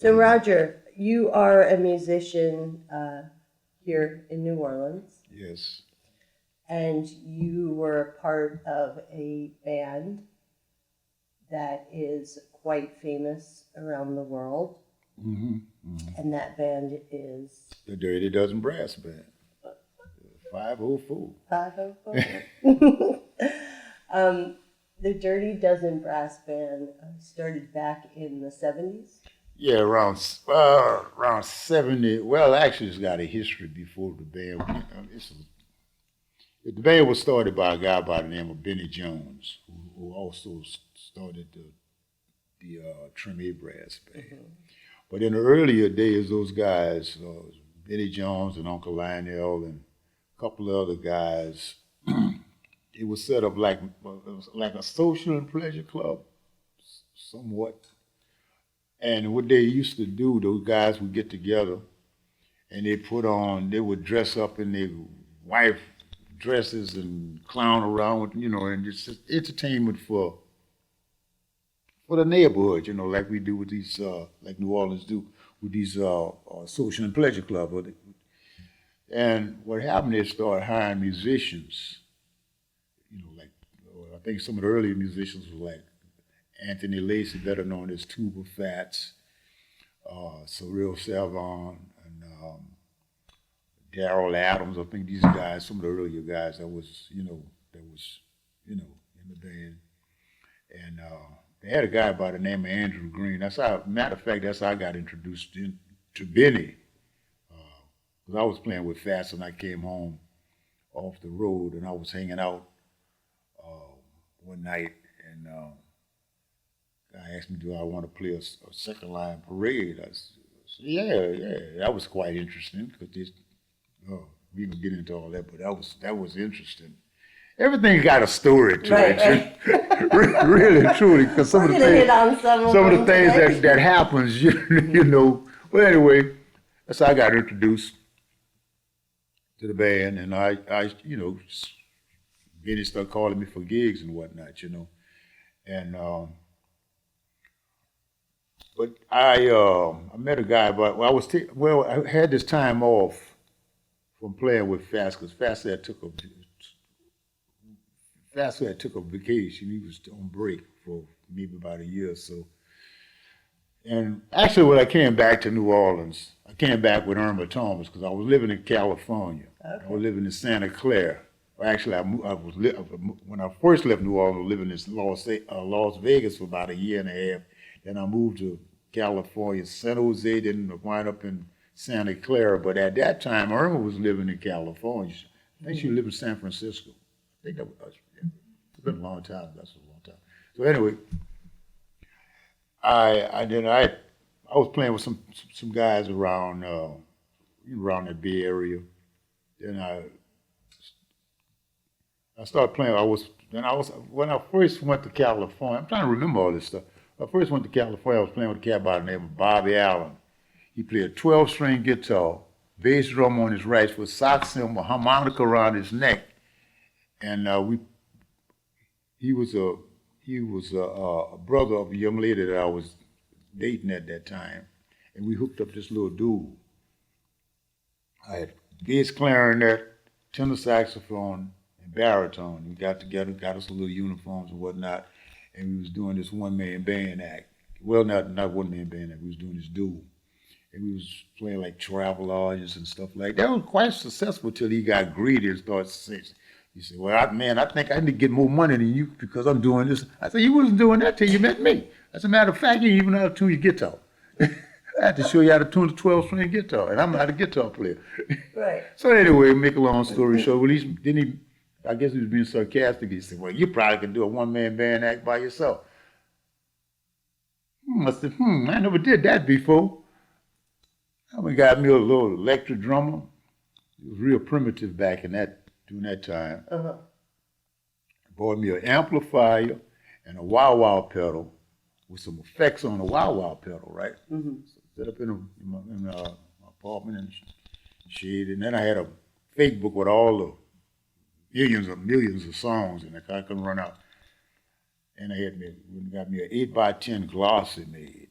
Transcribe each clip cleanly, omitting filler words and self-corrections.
So, Roger, you are a musician here in New Orleans, Yes. and you were a part of a band that is quite famous around the world, Hmm. Hmm. and that band is The Dirty Dozen Brass Band. 504. 504. The Dirty Dozen Brass Band started back in the 70s. Yeah, around 70. Well, actually, it's got a history before the band. The band was started by a guy by the name of Benny Jones, who also started the Treme Brass Band. Mm-hmm. But in the earlier days, those guys, Benny Jones and Uncle Lionel and a couple of other guys, it was set up like it was like a social and pleasure club, somewhat. And what they used to do, those guys would get together and they would dress up in their wife dresses and clown around, and just entertainment for the neighborhood, like we do with these, like New Orleans do with these social and pleasure clubs. And what happened is started hiring musicians, like I think some of the earlier musicians were like Anthony Lacey, better known as Tuba Fats, Surreal Savon, and Daryl Adams. I think these guys, some of the earlier guys that was in the band. And they had a guy by the name of Andrew Green. Matter of fact, that's how I got introduced to Benny. Because I was playing with Fats and I came home off the road and I was hanging out one night and guy asked me, do I want to play a second line parade? I said, yeah. That was quite interesting because we can get into all that, but that was interesting. Everything got a story to Right, it, right. really, truly, because We're going to hit on some of the them things today. that happens, you know. Well, anyway, that's how I got introduced to the band, and Benny started calling me for gigs and whatnot. And but I met a guy, but I had this time off from playing with Fast because Fast had took a vacation. He was on break for maybe about a year or so. And actually, when I came back to New Orleans, I came back with Irma Thomas because I was living in California. Okay. I was living in Santa Clara. Well, actually, when I first left New Orleans, I was living in Las Vegas for about a year and a half. Then I moved to California, San Jose, then I wound up in Santa Clara. But at that time, Irma was living in California. I think she lived in San Francisco. I think that was, yeah. It's been a long time. That's a long time. So anyway, I was playing with some guys around the Bay Area. Then I started playing. When I first went to California. I'm trying to remember all this stuff. When I first went to California, I was playing with a cat by the name of Bobby Allen. He played a 12-string guitar, bass drum on his right with sock cymbal, harmonica around his neck, and he was a brother of a young lady that I was dating at that time, and we hooked up this little dude. I had bass clarinet, tenor saxophone, and baritone. We got together, got us a little uniforms and whatnot, and we was doing this one-man band act. Well, not one-man band act. We was doing this duo, and we was playing like Travelodges and stuff like that. That was quite successful till he got greedy and started saying, he said, well, I think I need to get more money than you because I'm doing this. I said, you wasn't doing that till you met me. As a matter of fact, you didn't even know how to tune your guitar. I had to show you how to tune the 12-string guitar, and I'm not a guitar player. Right. So anyway, make a long story short, I guess he was being sarcastic. He said, well, you probably can do a one-man band act by yourself. I said, I never did that before. I got me a little electric drummer. It was real primitive during that time. Uh-huh. Bought me an amplifier and a wah-wah pedal with some effects on the wah-wah pedal, right? Mm-hmm. So set up in my apartment and shit. And then I had a fake book with all the millions of songs in it. I couldn't run out. And I got me an 8x10 glossy made,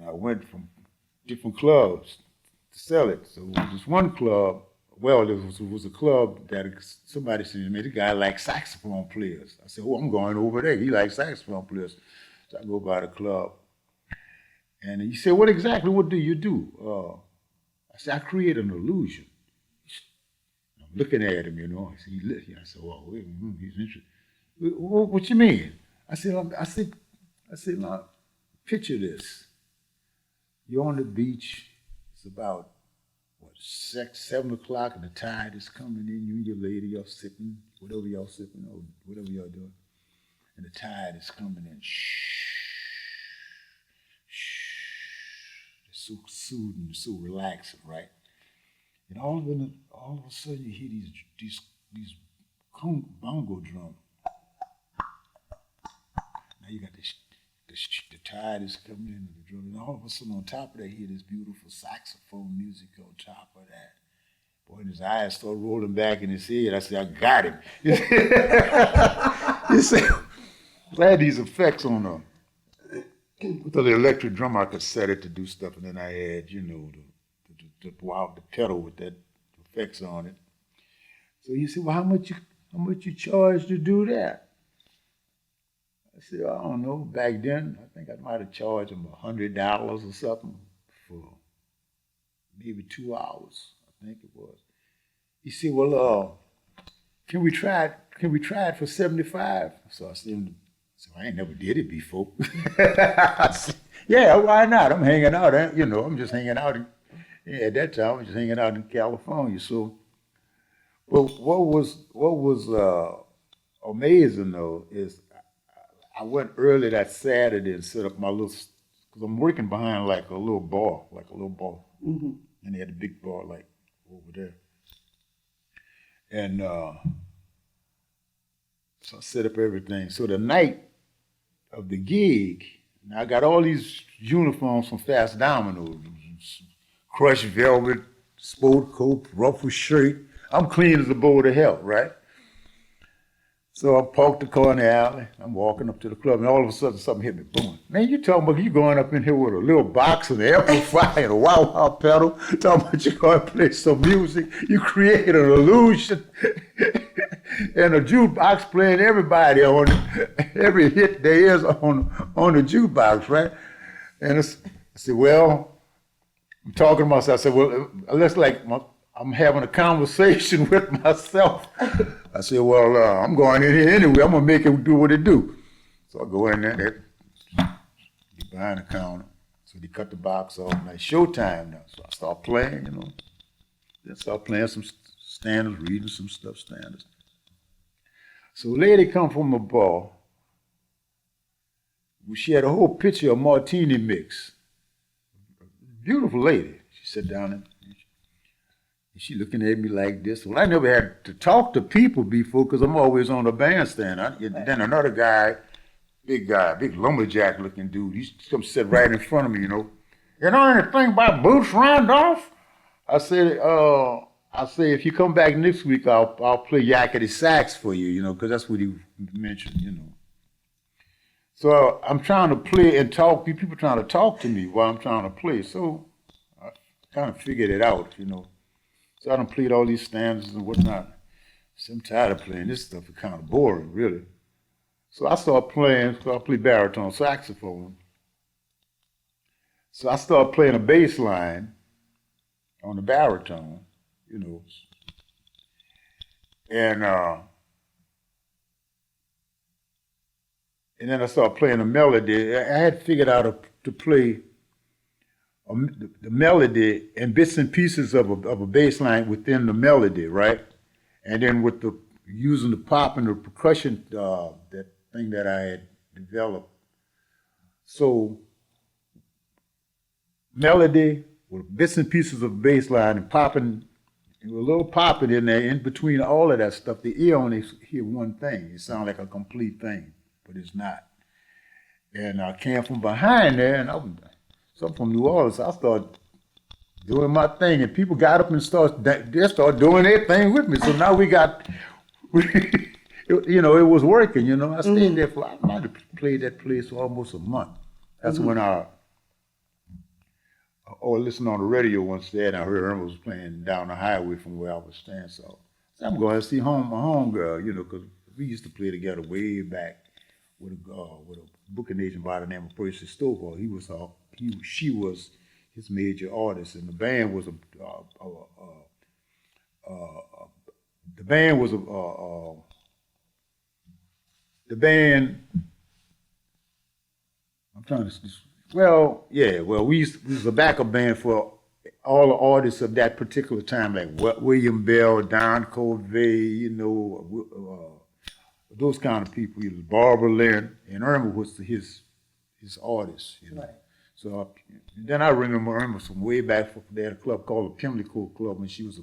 I went from different clubs to sell it. So this one club, well, there was a club that somebody said to me, the guy likes saxophone players. I said, oh, I'm going over there. He likes saxophone players. So I go by the club. And he said, what do you do? I said, I create an illusion. I'm looking at him, I said, well, he's interested. What you mean? I said, now, picture this. You're on the beach. It's about, 7 o'clock, and the tide is coming in. You and your lady, y'all sipping, whatever y'all sipping, or whatever y'all doing. And the tide is coming in. Shh. It's so soothing, so relaxing, right? And all of a sudden you hear these bongo drums. Now you got the tide is coming in the drum, and all of a sudden on top of that, you hear this beautiful saxophone music on top of that. Boy, and his eyes start rolling back in his head. I said, I got him. He said, I had these effects on them. With the electric drum, I could set it to do stuff, and then I had, the pedal with that effects on it. So he said, well, how much you charge to do that? I said, I don't know. Back then, I think I might have charged him $100 or something for maybe 2 hours. I think it was. He said, well, can we try it for 75? So I said, I ain't never did it before. I said, yeah, why not? I'm hanging out, I'm just hanging out. At that time, I was just hanging out in California. So, but what was amazing though is I went early that Saturday and set up my little, because I'm working behind like a little bar. Mm-hmm. And they had a big bar like over there. And so I set up everything. So the night of the gig, now I got all these uniforms from Fast Domino, crushed velvet, sport coat, ruffled shirt. I'm clean as a bowl of hell, right? So I parked the car in the alley. I'm walking up to the club, and all of a sudden something hit me. Boom. Man, you talking about you going up in here with a little box and an amplifier and a wow pedal, talking about you going to play some music. You create an illusion. And a jukebox playing everybody on it. Every hit there is on the jukebox, right? And I said, well, I'm talking to myself. I said, well, let's I'm having a conversation with myself. I said, well, I'm going in here anyway. I'm going to make it do what it do. So I go in there, get behind the counter. So they cut the box off. Now it's showtime now. So I start playing, Then start playing some standards, reading some stuff, standards. So a lady come from the bar. She had a whole picture of martini mix. Beautiful lady. She sat down and she looking at me like this. Well, I never had to talk to people before because I'm always on the bandstand. Then another guy, big lumberjack looking dude, he come sit right in front of me, You know anything about Boots Randolph? I said, if you come back next week, I'll play yakety sax for you, because that's what he mentioned, So I'm trying to play and talk. People trying to talk to me while I'm trying to play. So I kind of figured it out, So I done played all these standards and whatnot. So I'm tired of playing this stuff. It's kind of boring, really. So I started playing. So I play baritone saxophone. So I started playing a bass line on the baritone, And then I started playing a melody. I had figured out to play the melody and bits and pieces of a bass line within the melody, right? And then with using the pop and the percussion, that thing that I had developed. So melody with bits and pieces of bass line and popping, a little popping in there, in between all of that stuff, the ear only hear one thing. It sounds like a complete thing, but it's not. And I came from behind there, and so I'm from New Orleans. So I started doing my thing, and people got up and started doing their thing with me. So now it was working. I stayed there I might have played that place for almost a month. That's when or listened on the radio once day, and I heard Irma was playing down the highway from where I was staying. So I'm going to see my homegirl, because we used to play together way back with a booking agent by the name of Percy Stovall. She was his major artist, and the band was the band was the band. I'm trying to. Well, yeah. Well, we was a backup band for all the artists of that particular time, like William Bell, Don Covey, those kind of people. Barbara Lynn, and Irma was his artist. Right. So then I remember Irma from way back. They had a club called the Pimlico Club, and she was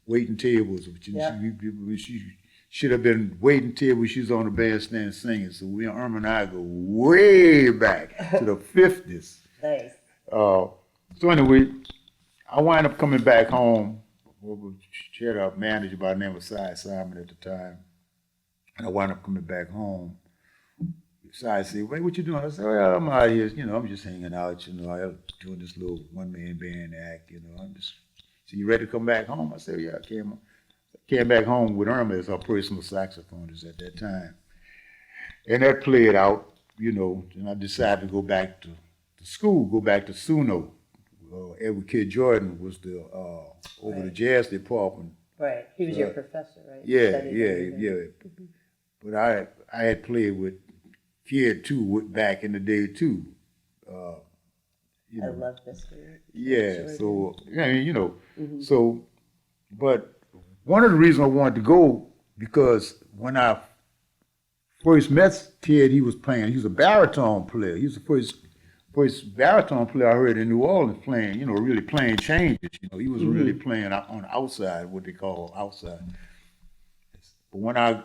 waiting tables. She should have been waiting tables. She was on the bandstand singing. So Irma and I go way back to the 50s. Nice. So anyway, I wind up coming back home. She had a manager by the name of Cy Simon at the time. And I wound up coming back home. Cy said, "Wait, what you doing?" I said, "Well, I'm out here, I'm just hanging out, I'm doing this little one-man band act, I'm just, so you ready to come back home?" I said, "Yeah, I came back home with Irma as our personal saxophonist at that time." And that played out, and I decided to go back to school, go back to SUNO. Edward K. Jordan was the over the jazz department. Right. He was your professor, right? Yeah. But I had played with Kid too back in the day too. I love Mr. Yeah. Jordan. So so, but one of the reasons I wanted to go because when I first met Kid, he was a baritone player. He was the first baritone player I heard in New Orleans playing, really playing changes. He was really playing on the outside, what they call outside. But when I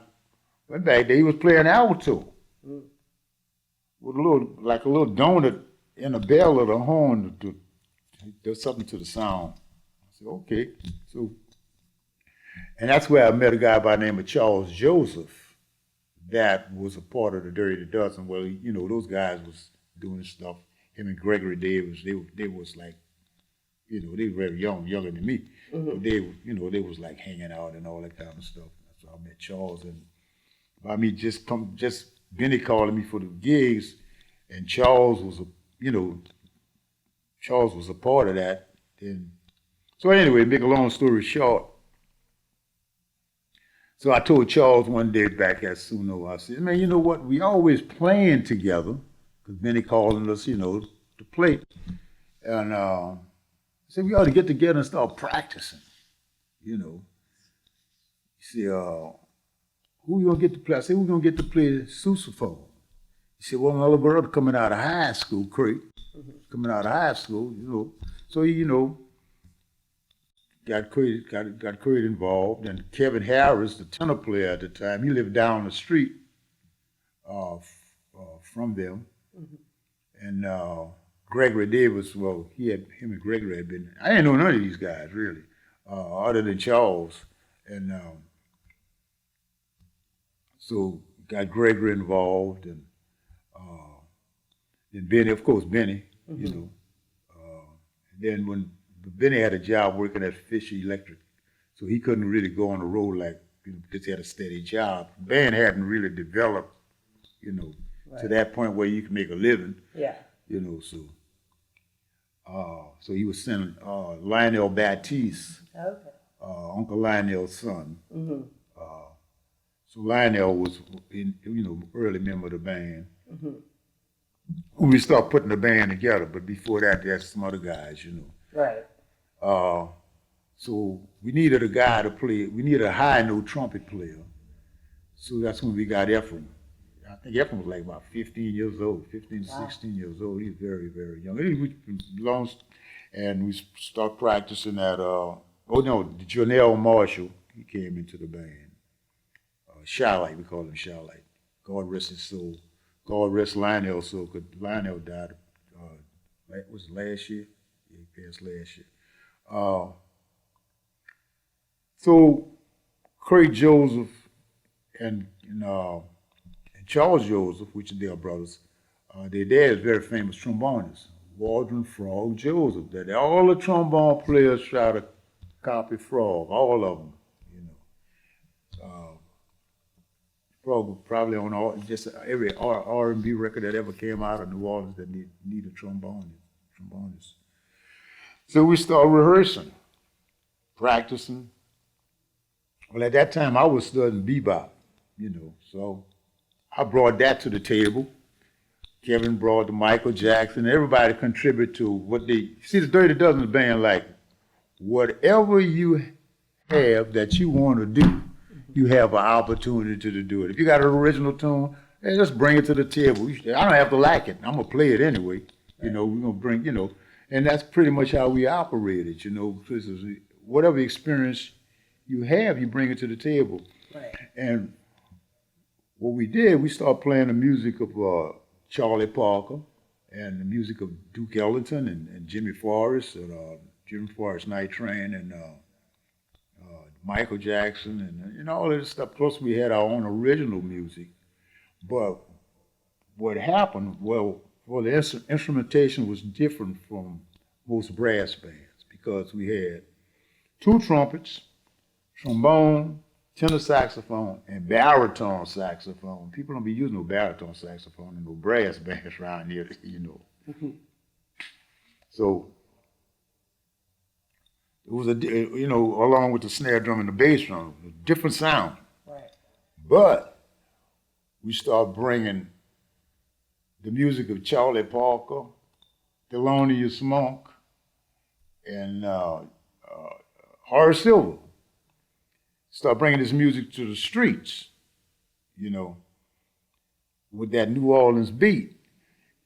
went back there, he was playing alto with a little donut in the bell of the horn to do something to the sound. I said, okay. So, and that's where I met a guy by the name of Charles Joseph that was a part of the Dirty Dozen. Well, those guys was doing stuff. Him and Gregory Davis, they was like, they were very younger than me. But they was like hanging out and all that kind of stuff. That's how I met Charles. And by me just Benny calling me for the gigs, and Charles was a part of that. And so anyway, make a long story short, so I told Charles one day back at Suno, I said, "Man, you know what? We always playing together." Because Benny calling us, to play. And I said, "We ought to get together and start practicing, He said, "Who you gonna get to play?" I said, "We're gonna get to play sousaphone." He said, "Well, my little brother coming out of high school, Craig, coming out of high school, So he, got Craig involved. And Kevin Harris, the tenor player at the time, he lived down the street from them. And Gregory Davis, him and Gregory had been, I didn't know none of these guys really, other than Charles. And so got Gregory involved, and Benny, of course, Benny, and then when Benny had a job working at Fisher Electric, so he couldn't really go on the road because he had a steady job. The band hadn't really developed, to that point where you can make a living. Yeah. So he was sending Lionel Baptiste, Okay. Uncle Lionel's son. So Lionel was, early member of the band. When we started putting the band together, but before that, there's some other guys, Right. So we needed a guy to play. We needed a high note trumpet player. So that's when we got Ephraim. I think Ephraim was like about 15 years old, 15 to 16 years old. He's very, very young. And we start practicing at, Janelle Marshall, he came into the band. Shylight, we call him Shylight. God rest his soul. God rest Lionel's soul, because Lionel died, was it last year? Yeah, he passed last year. So Craig Joseph and Charles Joseph, which are their brothers, their dad is very famous trombonist, Waldron Frog Joseph. That all the trombone players try to copy Frog, all of them. You know, Frog was probably on all just every R&B record that ever came out of New Orleans that need a trombonist. So we started rehearsing, practicing. Well, at that time I was studying bebop, you know, so I brought that to the table. Kevin brought the Michael Jackson. Everybody contributed to what they see. The Dirty Dozen band, like whatever you have that you want to do, you have an opportunity to do it. If you got an original tune, hey, just bring it to the table. I don't have to like it. I'm gonna play it anyway. You know, we're gonna bring, you know, and that's pretty much how we operated. You know, whatever experience you have, you bring it to the table. Right. And what we did, we started playing the music of Charlie Parker and the music of Duke Ellington and Jimmy Forrest and Jimmy Forrest Night Train and Michael Jackson and you know all of this stuff. Plus we had our own original music. But what happened, well, the instrumentation was different from most brass bands because we had two trumpets, trombone, tenor saxophone, and baritone saxophone. People don't be using no baritone saxophone and no brass bands around here, you know. So it was you know, along with the snare drum and the bass drum, a different sound. Right. But we started bringing the music of Charlie Parker, Thelonious Monk, and Horace Silver. Start bringing this music to the streets, you know, with that New Orleans beat.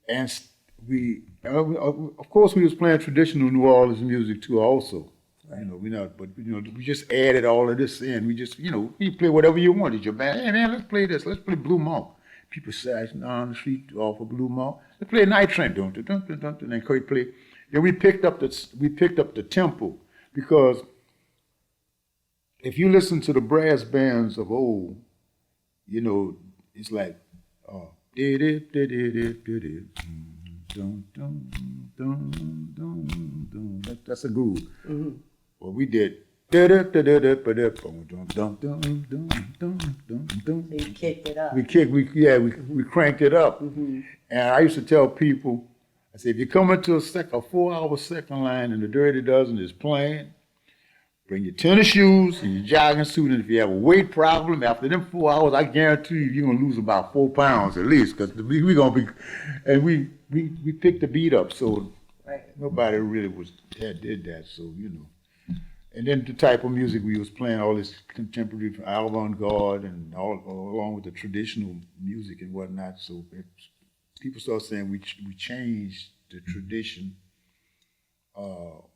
And we, of course, we was playing traditional New Orleans music too also. Right. You know, but you know, we just added all of this in. We just, you know, you play whatever you want. It's your band. Hey man, let's play this. Let's play Blue Monk. People sashing down the street off of Blue Monk. Let's play Night Train. Don't and Kurt play. Then we picked up the tempo because if you listen to the brass bands of old, you know, it's like that's a groove. Mm-hmm. Well, we did. So you kicked it up. We cranked it up. Mm-hmm. And I used to tell people, I said, if you come into a 4-hour second line and the Dirty Dozen is playing, bring your tennis shoes and your jogging suit, and if you have a weight problem, after them 4 hours, I guarantee you're gonna lose about 4 pounds at least, because we're gonna be, and we picked the beat up, so right. Nobody really did that, so you know. And then the type of music we was playing, all this contemporary avant-garde and all along with the traditional music and whatnot. So people start saying we changed the tradition of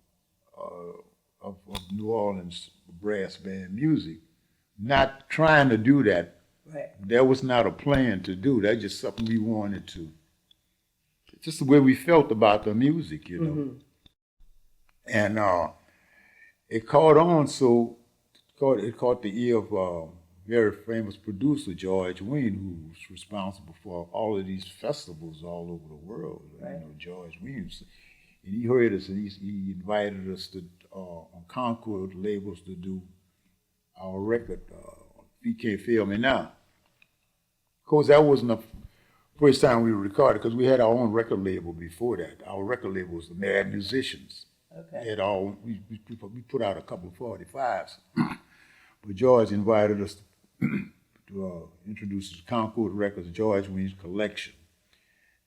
New Orleans brass band music. Not trying to do that. Right. That was not a plan to do. That's just something we wanted to. Just the way we felt about the music, you know. Mm-hmm. And it caught on, so it caught the ear of a very famous producer, George Wein, who was responsible for all of these festivals all over the world. Right. You know, George Wein. And he heard us, and he invited us to on Concord labels to do our record, You Can't Feel Me Now. Of course, that wasn't the first time we recorded, because we had our own record label before that. Our record label was the Mad Musicians. Okay. We put out a couple of 45s. But George invited us to introduce us to Concord Records, George Wein's collection.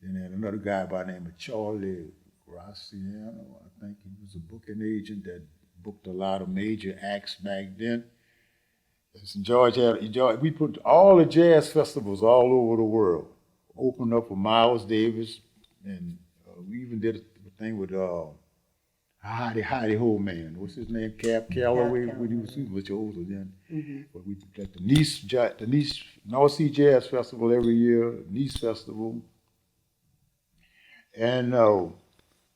Then had another guy by the name of Charlie Graciano. I think he was a booking agent that booked a lot of major acts back then. And George, we put all the jazz festivals all over the world. Opened up for Miles Davis, and we even did a thing with Howdy Ho Man. What's his name? Cap Calloway. When he was much older then. Mm-hmm. But we got the Nice North Sea Jazz Festival every year, Nice Festival. And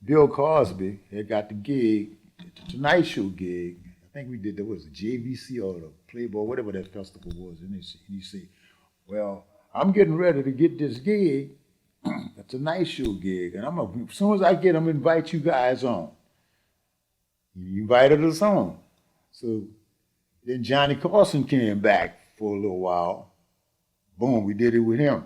Bill Cosby had got the gig, the Tonight Show gig. I think we did, there was a JVC or the Playboy, whatever that festival was. And he said, well, I'm getting ready to get this gig. a Tonight Show gig, and as soon as I get them, invite you guys on. You invited us on. So then Johnny Carson came back for a little while. Boom, we did it with him.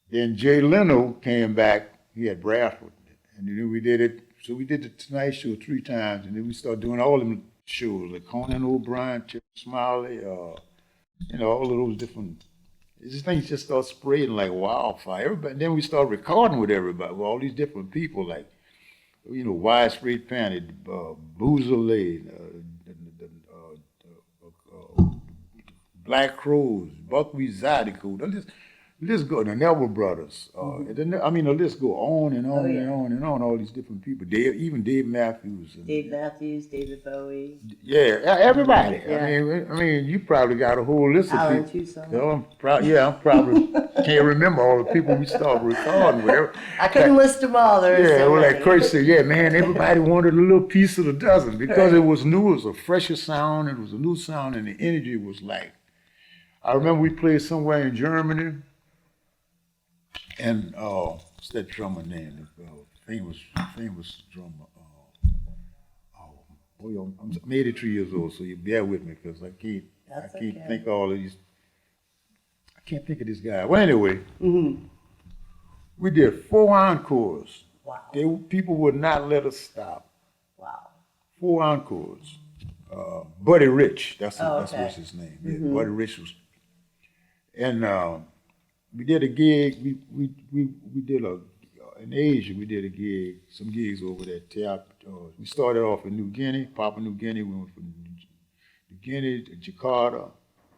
Then Jay Leno came back. He had Bradford, and then we did it. So we did the Tonight Show 3 times, and then we started doing all them shows like Conan O'Brien, Chip Smiley, all of those different. These things just start spreading like wildfire. Everybody. Then we start recording with everybody, with all these different people, like Widespread Panic, Boozerley, Black Crows, Buckwheat Zydeco. The list go. The Neville Brothers. The list go on and on and on and on. All these different people. Even Dave Matthews. Dave Matthews, David Bowie. Yeah, everybody. Yeah. I mean, you probably got a whole list of Alan people. Tucson. I'm probably can't remember all the people we started recording with. I couldn't list them all. There Yeah, so well, many. like Kurt said, yeah, man, everybody wanted a little piece of the dozen because it was new, it was a fresher sound, it was a new sound, and the energy was like. I remember we played somewhere in Germany, and what's that drummer name? Famous drummer. I'm 83 years old, so you bear with me because I can't okay. think all of these. I can't think of this guy. Well, anyway, we did 4 encores. Wow. People would not let us stop. Wow. 4 encores. Buddy Rich, that's okay. what's his name. Yeah, Buddy Rich was, and we did a gig. We did in Asia. We did a gig, some gigs over there. We started off in New Guinea, Papua New Guinea. We went from New Guinea to Jakarta,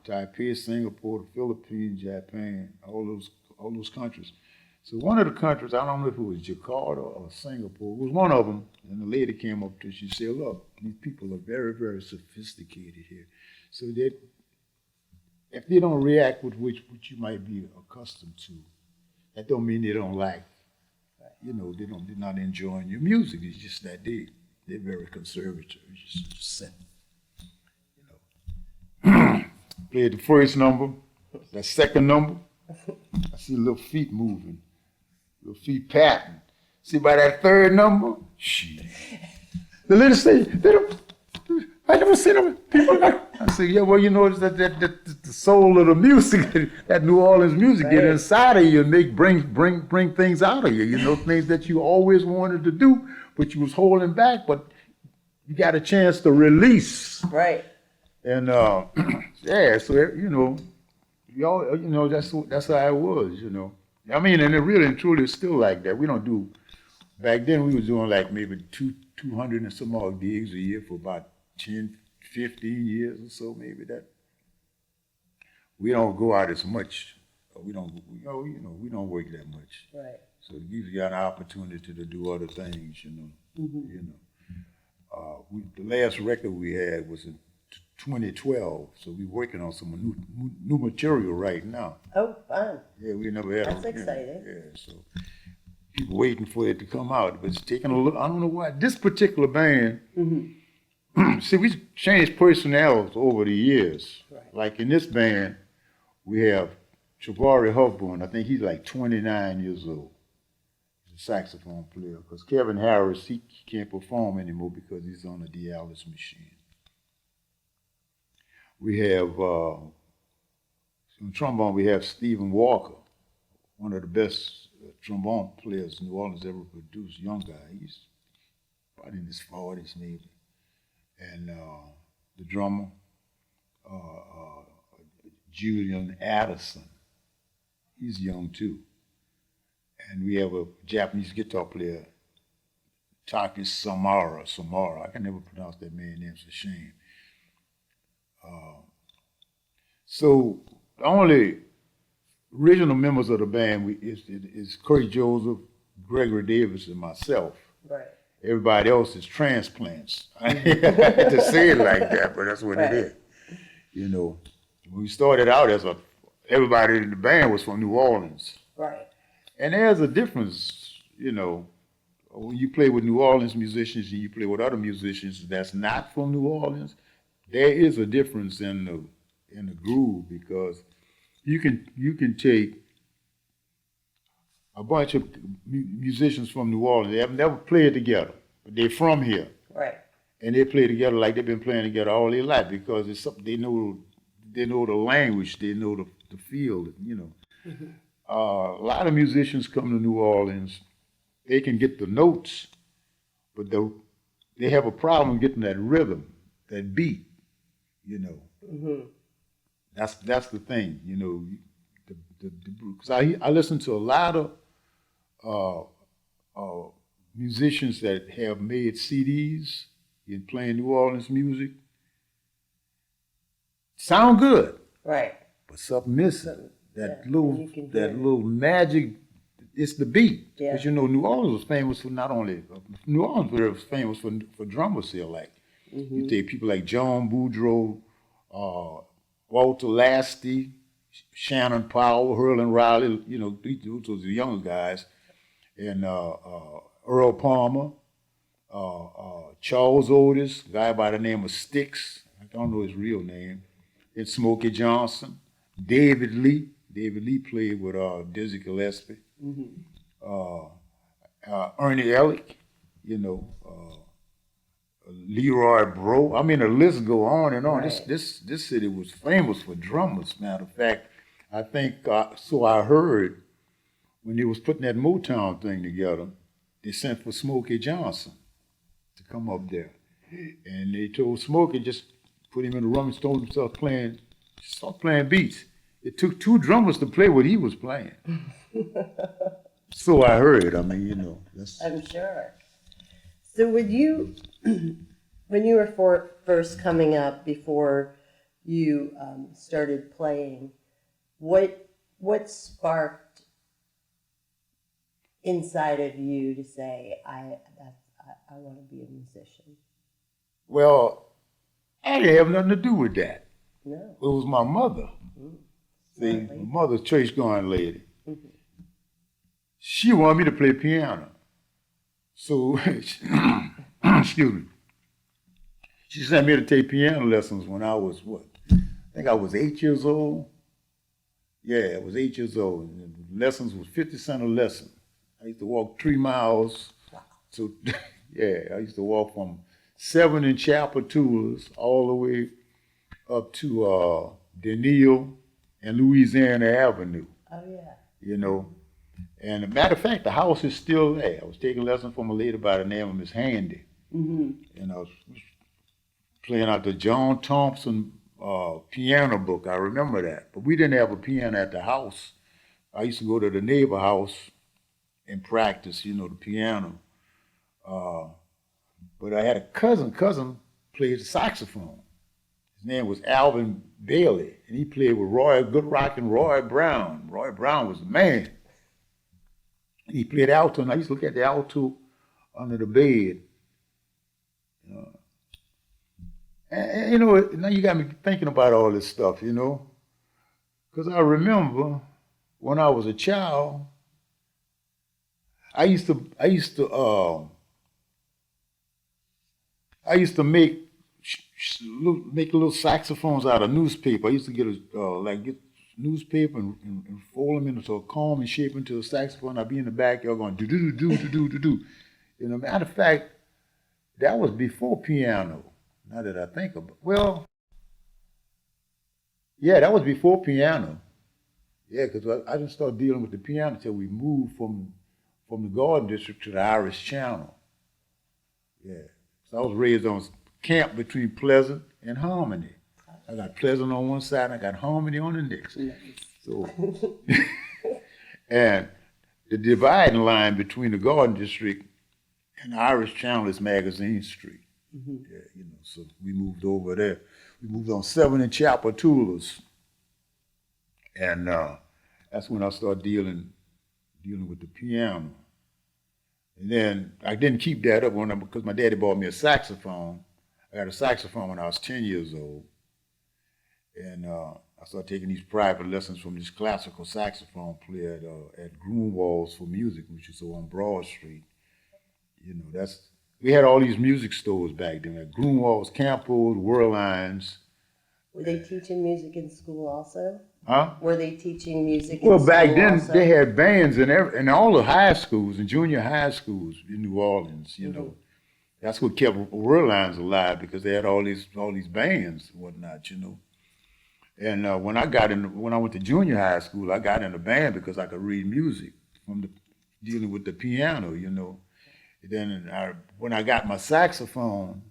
Taipei, Singapore, the Philippines, Japan, all those countries. So one of the countries, I don't know if it was Jakarta or Singapore, it was one of them. And the lady came up to us, she said, look, these people are very, very sophisticated here. So that if they don't react with what you might be accustomed to, that don't mean they don't like, they're not enjoying your music. It's just that they're very conservative. It's just set. Played the first number, that second number, I see little feet moving, little feet patting. See by that third number, shit. The little stage, I never seen them people like. I said, yeah, well, it's that the soul of the music, that New Orleans music, get inside of you and bring things out of you. Things that you always wanted to do, but you was holding back, but you got a chance to release. Right. And so y'all, that's how it was. I mean, and it really and truly is still like that. We don't do. Back then, we was doing like maybe 200 and some odd gigs a year for about 10, 15 years or so, maybe that. We don't go out as much. We don't work that much. Right. So it gives you an opportunity to do other things. The last record we had was in 2012, so we're working on some new material right now. Oh, fun. Yeah, we never had. That's exciting. Yeah, so people waiting for it to come out, but it's taking a little. I don't know why this particular band. See, we changed personnel over the years. Right. Like in this band, we have Chavari Hubbard. I think he's like 29 years old. He's a saxophone player. Because Kevin Harris, he can't perform anymore because he's on a dialysis machine. We have, on trombone, we have Stephen Walker, one of the best trombone players New Orleans ever produced, young guy. He's probably in his 40s maybe. And the drummer, Julian Addison, he's young too. And we have a Japanese guitar player, Taki Samara. I can never pronounce that man's name, it's a shame. So the only original members of the band is Curry Joseph, Gregory Davis, and myself. Right. Everybody else is transplants. I hate to say it like that, but that's what it is. When we started out everybody in the band was from New Orleans. Right. And there's a difference, when you play with New Orleans musicians and you play with other musicians that's not from New Orleans, there is a difference in the groove because you can take a bunch of musicians from New Orleans. They have never played together, but they're from here. Right. And they play together like they've been playing together all their life because it's something they know the language, they know the field, you know. Mhm. A lot of musicians come to New Orleans, they can get the notes, but they have a problem getting that rhythm, that beat, you know. Mhm. That's the thing, you know. Because I listen to a lot of uh, musicians that have made CDs and playing New Orleans music. Sound good, Right. but something missing. So, yeah, and you can hear That it. little magic. It's the beat. Yeah. Because you know New Orleans was famous for not only New Orleans was famous for drummers here. Like you Mhm. take people like John Boudreaux, uh, Walter Lasty, Shannon Powell, Herlin Riley. You know these was the younger guys, and Earl Palmer, Charles Otis, a guy by the name of Sticks. I don't know his real name. And Smokey Johnson, David Lee. David Lee played with Dizzy Gillespie. Mhm. Uh, Ernie Ellick, you know, Leroy Bro. I mean, the list go on and on. Right. This city was famous for drummers. Matter of fact, I think so. I heard when they was putting that Motown thing together, they sent for Smokey Johnson to come up there, and they told Smokey just put him in the room and told him to start playing beats. It took two drummers to play what he was playing. So I heard. I mean, you know, that's I'm sure. So would you, when you were first coming up before you started playing, what sparked inside of you to say, I want to be a musician? well. I didn't have nothing to do with that. No. It was my mother. Mm. See, Smart my lady. mother's church going lady. Mhm. She wanted me to play piano. So, excuse me. She sent me to take piano lessons when I was what? I think I was 8 years old. Yeah, I was 8 years old. And the lessons was 50 cents a lesson. I used to walk 3 miles. So, yeah, I used to walk from 7 in Chapel Tours all the way up to Denille and Louisiana Avenue, Oh yeah. you know. And a matter of fact, the house is still there. I was taking lessons from a lady by the name of Miss Handy. Mm-hmm. And I was playing out the John Thompson piano book. I remember that. But we didn't have a piano at the house. I used to go to the neighbor house and practice, you know, the piano. Uh, but I had a cousin played the saxophone. His name was Alvin Bailey, and he played with Roy Goodrock and Roy Brown. Roy Brown was the man. And he played alto, and I used to look at the alto under the bed. And, you know, now you got me thinking about all this stuff, you know, because I remember when I was a child, I used to make little saxophones out of newspaper. I used to get newspaper and fold them into a comb and shape into a saxophone. I'd be in the backyard going do do do do do do do. You know, matter of fact, that was before piano. Now that I think about, well, yeah, that was before piano. Yeah, because I didn't start dealing with the piano until we moved from the Garden District to the Irish Channel. Yeah, so I was raised on camp between Pleasant and Harmony. I got Pleasant on one side, and I got Harmony on the next. Nice. So, and the dividing line between the Garden District and the Irish Channel is Magazine Street. Mm-hmm. Yeah, you know, so we moved over there. We moved on 7 and Chapel Toulouse, and that's when I started dealing with the piano. And then I didn't keep that up because my daddy bought me a saxophone. I got a saxophone when I was 10 years old, and I started taking these private lessons from this classical saxophone player at Grunwald's for Music, which is on Broad Street. You know, we had all these music stores back then, like Grunwald's, Campo's, Worldlines. Were they teaching music in school also? Huh? Were they teaching music in Well, back school then also? they had bands in all the high schools and junior high schools in New Orleans. You know, that's what kept World Lines alive because they had all these bands and whatnot. You know, and when I went to junior high school, I got in a band because I could read music from dealing with the piano. You know, then when I got my saxophone,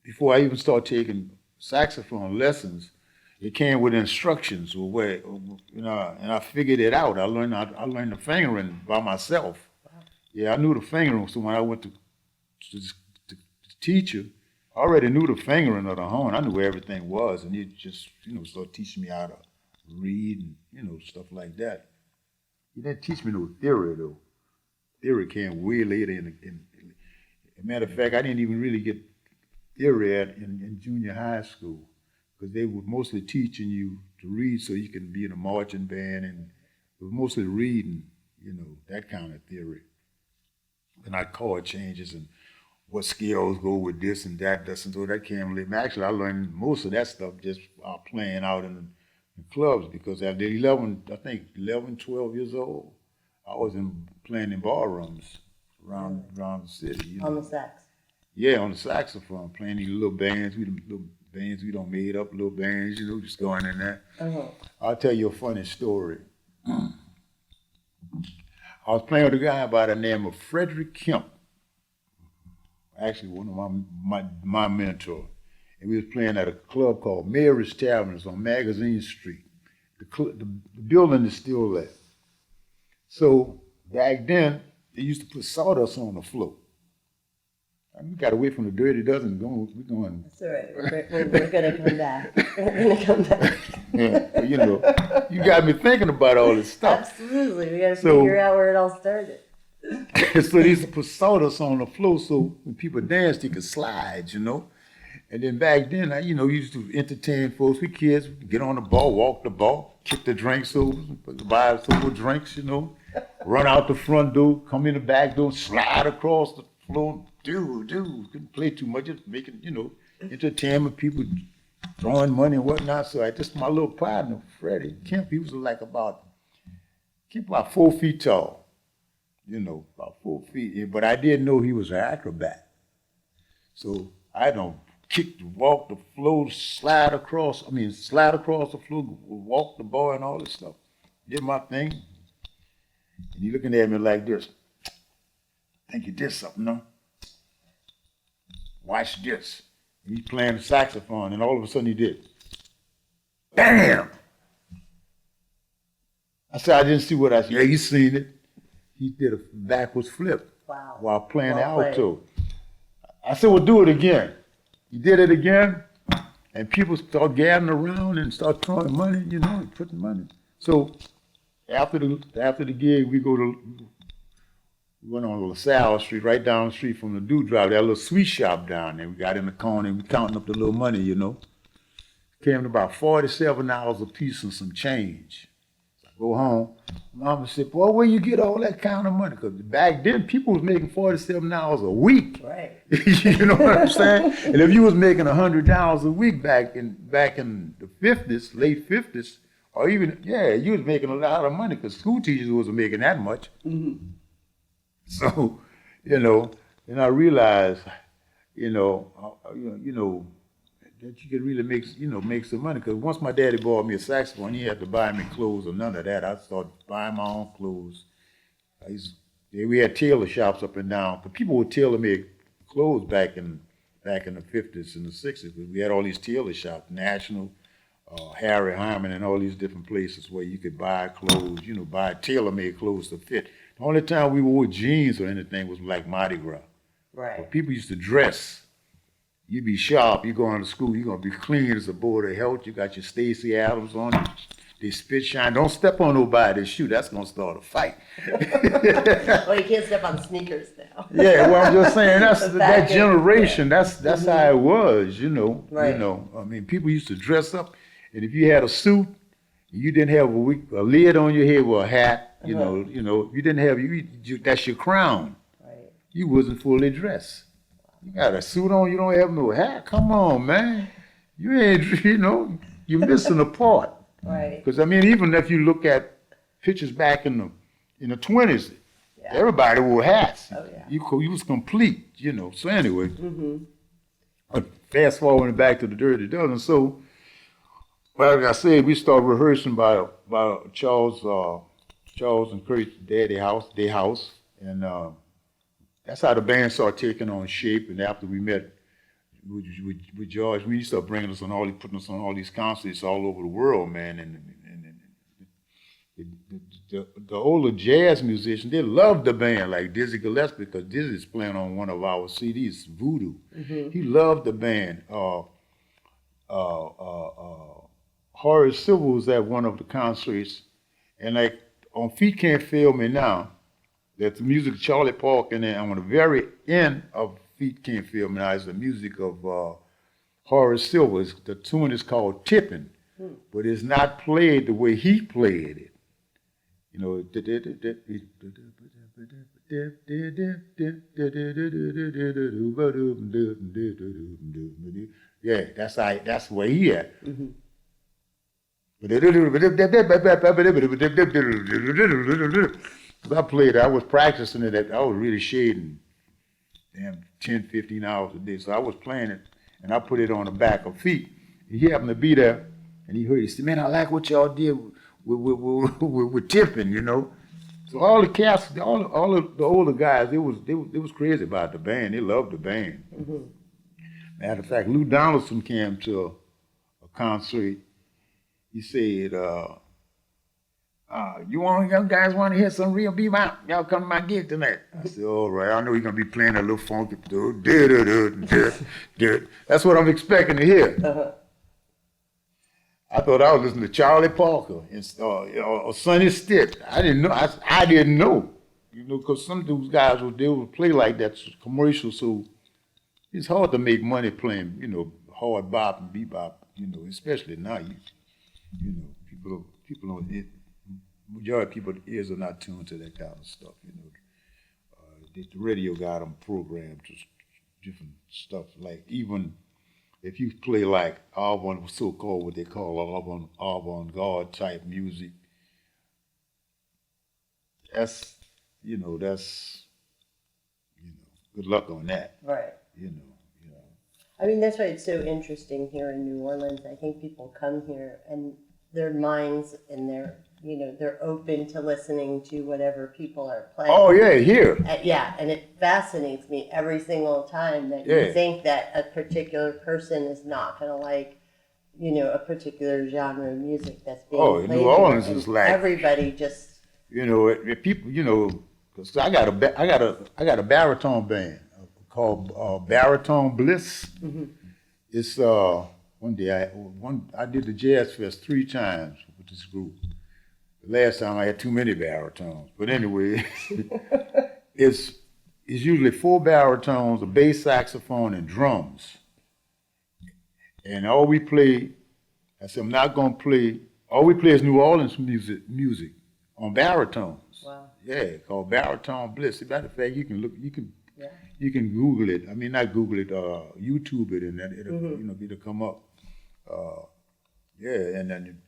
before I even started taking saxophone lessons, it came with instructions or where, you know, and I figured it out. I learned the fingering by myself. Yeah, I knew the fingering. So when I went to teacher, I already knew the fingering of the horn. I knew where everything was, and he just, started teaching me how to read and, stuff like that. He didn't teach me no theory though. Theory came way later as a matter of fact, I didn't even really get theory in junior high school because they were mostly teaching you to read so you can be in a marching band, and it was mostly reading, that kind of theory. And I chord changes and what scales go with this and that, and so that came later. Actually, I learned most of that stuff just playing out in the clubs because at 11, 12 years old, I was playing in ballrooms around the city. On the sax. Yeah, on the saxophone, playing these little bands. We don't made up little bands, just going in there. I'll tell you a funny story. I was playing with a guy by the name of Frederick Kemp, actually one of my mentor, and we was playing at a club called Mary's Taverns on Magazine Street. The building is still there. So back then, they used to put sawdust on the floor. We got away from the dirty dozen. We're going. That's all right. We're going to come back. We're going to come back. Yeah, you got me thinking about all this stuff. Absolutely. We got to figure out where it all started. So they used to put sawdust on the floor so when people danced, they could slide, And then back then, we used to entertain folks. We kids, get on the ball, walk the ball, kick the drinks over, buy some drinks, run out the front door, come in the back door, slide across the floor. Dude, couldn't play too much, just making, entertainment, people throwing money and whatnot. So I just, my little partner, Freddie Kemp, he was like about 4 feet tall, about 4 feet. But I didn't know he was an acrobat. So I don't walk the floor, slide across the floor, walk the bar and all this stuff. Did my thing. And he looking at me like this. Think you did something, no? Watch this. And he's playing the saxophone, and all of a sudden he did. Bam! I said, I didn't see what I said. Yeah, you seen it. He did a backwards flip while playing the alto. I said, well, do it again. He did it again, and people start gathering around and start throwing money, and putting money. So after the gig, we went on LaSalle Street, right down the street from the Dewdrop. They had a little sweet shop down there. We got in the corner and we counting up the little money, Came to about $47 a piece and some change. So I go home. Mama said, boy, where you get all that kind of money? Because back then, people was making $47 a week. Right. You know what I'm saying? And if you was making $100 a week back in the 50s, late 50s, or even, you was making a lot of money because school teachers wasn't making that much. Mm-hmm. So, then I realized, that you could really make some money. Because once my daddy bought me a saxophone, he had to buy me clothes or none of that. I started buying my own clothes. We had tailor shops up and down. But people would tailor make clothes back in the 50s and the 60s. We had all these tailor shops, National, Harry Hyman, and all these different places where you could buy clothes, buy tailor-made clothes to fit. The only time we wore jeans or anything was like Mardi Gras. Right. But people used to dress. You be sharp. You going to school. You're going to be clean as a board of health. You got your Stacey Adams on. They spit shine. Don't step on nobody's shoe. That's going to start a fight. Well, you can't step on sneakers now. Yeah, well, I'm just saying, that's that generation. Yeah. That's how it was, Right. People used to dress up. And if you had a suit, you didn't have a lid on your head with a hat, you didn't have, that's your crown. Right. You wasn't fully dressed. You got a suit on, you don't have no hat. Come on, man. You ain't, you're missing a part. Right. Because I mean, even if you look at pictures back in the 20s, Yeah. everybody wore hats. Oh, yeah. You was complete, you know. So anyway, Mm-hmm. but fast forwarding back to the Dirty Dozen. So, well, like I said, we started rehearsing by Charles and Kurt's their house, and that's how the band started taking on shape. And after we met with George, we started bringing us on putting us on all these concerts all over the world, man. The older jazz musicians, they loved the band, like Dizzy Gillespie, because Dizzy's playing on one of our CDs, Voodoo. Mm-hmm. He loved the band. Horace Silver was at one of the concerts, and like on Feet Can't Fail Me Now, that's the music of Charlie Parker, and then on the very end of Feet Can't Fail Me Now is the music of Horace Silver. The tune is called Tippin', but it's not played the way he played it. You know, yeah, that's where he at. Mm-hmm. I played, I was practicing it, I was really shading, 10, 15 hours a day. So I was playing it, and I put it on the back of Feet. He happened to be there, and he heard it. He said, "Man, I like what y'all did with Tippin', you know." So all the cats, all of the older guys, they was crazy about the band. They loved the band. Mm-hmm. Matter of fact, Lou Donaldson came to a concert. He said, young guys want to hear some real bebop? Y'all come to my gig tonight." I said, "All right, I know you're going to be playing a little funky. That's what I'm expecting to hear." Uh-huh. I thought I was listening to Charlie Parker or Sonny Stitt. I didn't know. I didn't know, you know, because some of those guys they would play like that commercial. So it's hard to make money playing, you know, hard bop and bebop, you know, especially now. You know, people don't. Majority of people's ears are not tuned to that kind of stuff. You know, the radio got them programmed to different stuff. Like even if you play like so-called what they call avant-garde type music, that's good luck on that. Right. You know. I mean, that's why it's so interesting here in New Orleans. I think people come here and their minds and they're open to listening to whatever people are playing. Oh yeah, here. Yeah, and it fascinates me every single time that you think that a particular person is not going to like, a particular genre of music that's being played. New Orleans is like everybody just. If people, because I got a baritone band called Baritone Bliss. Mm-hmm. It's one day I did the Jazz Fest 3 times with this group. The last time I had too many baritones, but anyway, it's usually 4 baritones, a bass saxophone, and drums. And all we play, I said I'm not gonna play. All we play is New Orleans music on baritones. Wow. Yeah, called Baritone Bliss. As a matter of fact, you can Yeah. you can Google it. I mean, not Google it, YouTube it, and then it'll come up. And then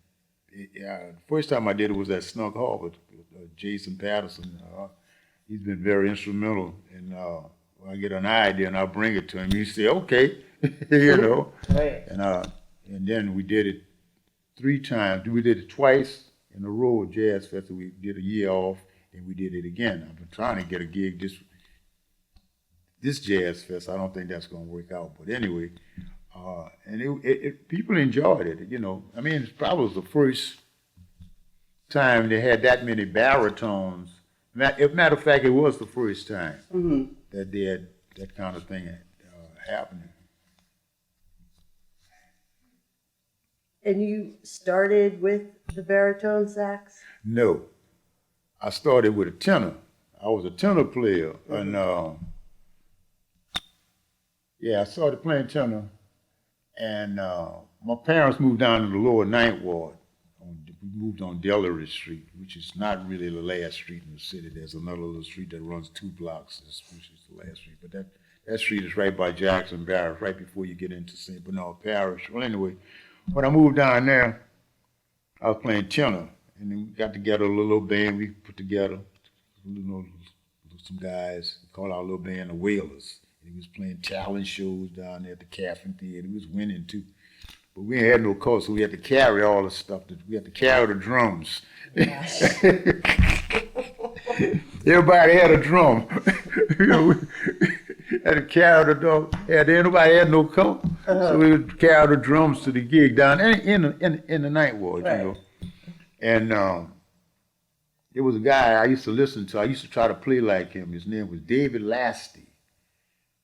the first time I did it was at Snug Hall with Jason Patterson. He's been very instrumental, and when I get an idea and I bring it to him, he say, "Okay," Right. And then we did it 3 times. We did it twice in a row at Jazz Fest. We did a year off, and we did it again. I've been trying to get a gig this Jazz Fest. I don't think that's going to work out. But anyway, and people enjoyed it. I mean, it probably was the first time they had that many baritones. Matter of fact, it was the first time that they had that kind of thing happening. And you started with the baritone sax? No, I started with a tenor. I was a tenor player, and I started playing tenor, and my parents moved down to the lower Ninth Ward. We moved on Delaware Street, which is not really the last street in the city. There's another little street that runs 2 blocks, which is the last street. But that street is right by Jackson Barracks, right before you get into St. Bernard Parish. Well, anyway, when I moved down there, I was playing tenor, and then we got together a little band. We put together, you know, some guys. We called our little band the Whalers. And we was playing talent shows down there at the Caffeine Theater. We was winning too, but we ain't had no coach, so we had to carry all the stuff. We had to carry the drums. Everybody had a drum. You know, we had to carry the drum. Nobody had no coat, so we would carry the drums to the gig down in the night ward, Right. you know. And there was a guy I used to listen to. I used to try to play like him. His name was David Lasty.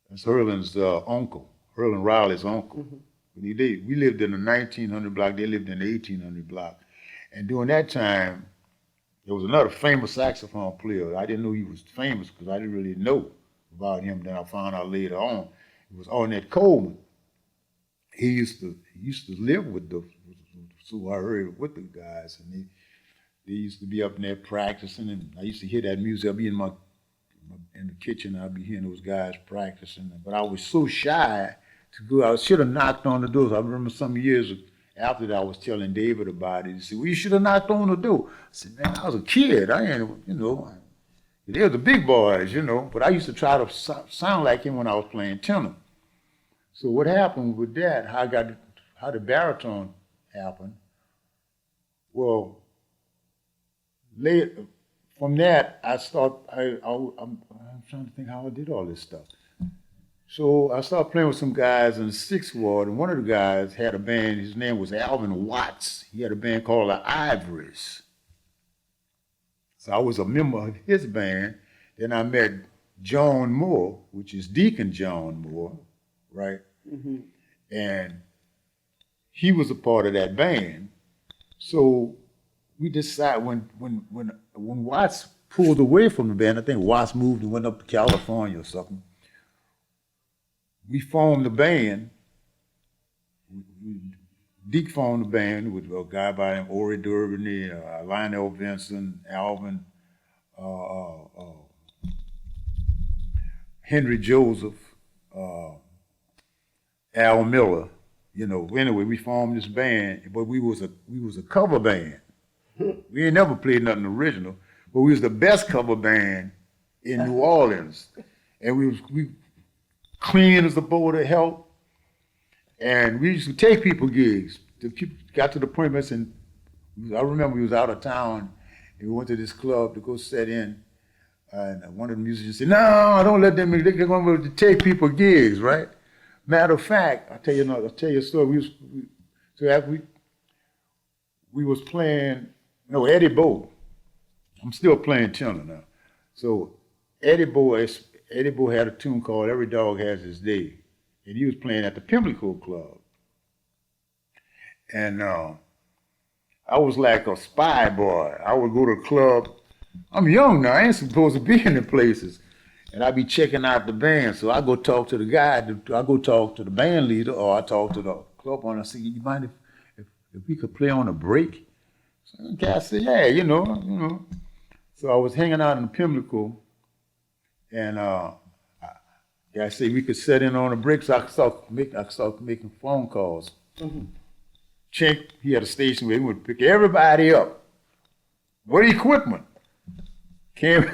That's Hurlin's uncle, Hurlin Riley's uncle. We lived in the 1900 block. They lived in the 1800 block. And during that time, there was another famous saxophone player. I didn't know he was famous because I didn't really know about him. Then I found out later on. It was Ornette Coleman. He used to live with so I heard with the guys, and they used to be up in there practicing. And I used to hear that music. I'd be in the kitchen. I'd be hearing those guys practicing. But I was so shy to go. I should have knocked on the doors. I remember some years after that, I was telling David about it. He said, "Well, you should have knocked on the door." I said, "Man, I was a kid. I ain't, you know, they were the big boys, you know." But I used to try to sound like him when I was playing tenor. So what happened with that? How the baritone happened? Well, later from that, I'm trying to think how I did all this stuff. So I started playing with some guys in the Sixth Ward, and one of the guys had a band. His name was Alvin Watts. He had a band called the Ivories. So I was a member of his band. Then I met John Moore, which is Deacon John Moore, right? Mm-hmm. And he was a part of that band. So we decided when Watts pulled away from the band, I think Watts moved and went up to California or something. We formed the band. Deke formed the band with a guy by the name Ori Durbany, Lionel Vincent, Alvin, Henry Joseph, Al Miller. You know. Anyway, we formed this band, but we was a cover band. We ain't never played nothing original, but we was the best cover band in New Orleans, and we clean as a bowl of help. And we used to take people gigs. The people got to the point where I remember we was out of town and we went to this club to go set in. And one of the musicians said, "No, don't let them, they're going to take people gigs, right?" Matter of fact, I'll tell you a story. So after we was playing, Eddie Bow. I'm still playing tenor now. So Eddie Bow had a tune called "Every Dog Has His Day," and he was playing at the Pimlico Club. And I was like a spy boy. I would go to the club. I'm young now. I ain't supposed to be in the places. And I'd be checking out the band. So I go talk to the guy. I go talk to the band leader, or I talk to the club owner. I say, "You mind if we could play on a break?" So the guy said, "Yeah, you know." So I was hanging out in the Pimlico. And I said we could set in on a break, so I started making phone calls. Mm-hmm. Chink, he had a station where he would pick everybody up with equipment. Came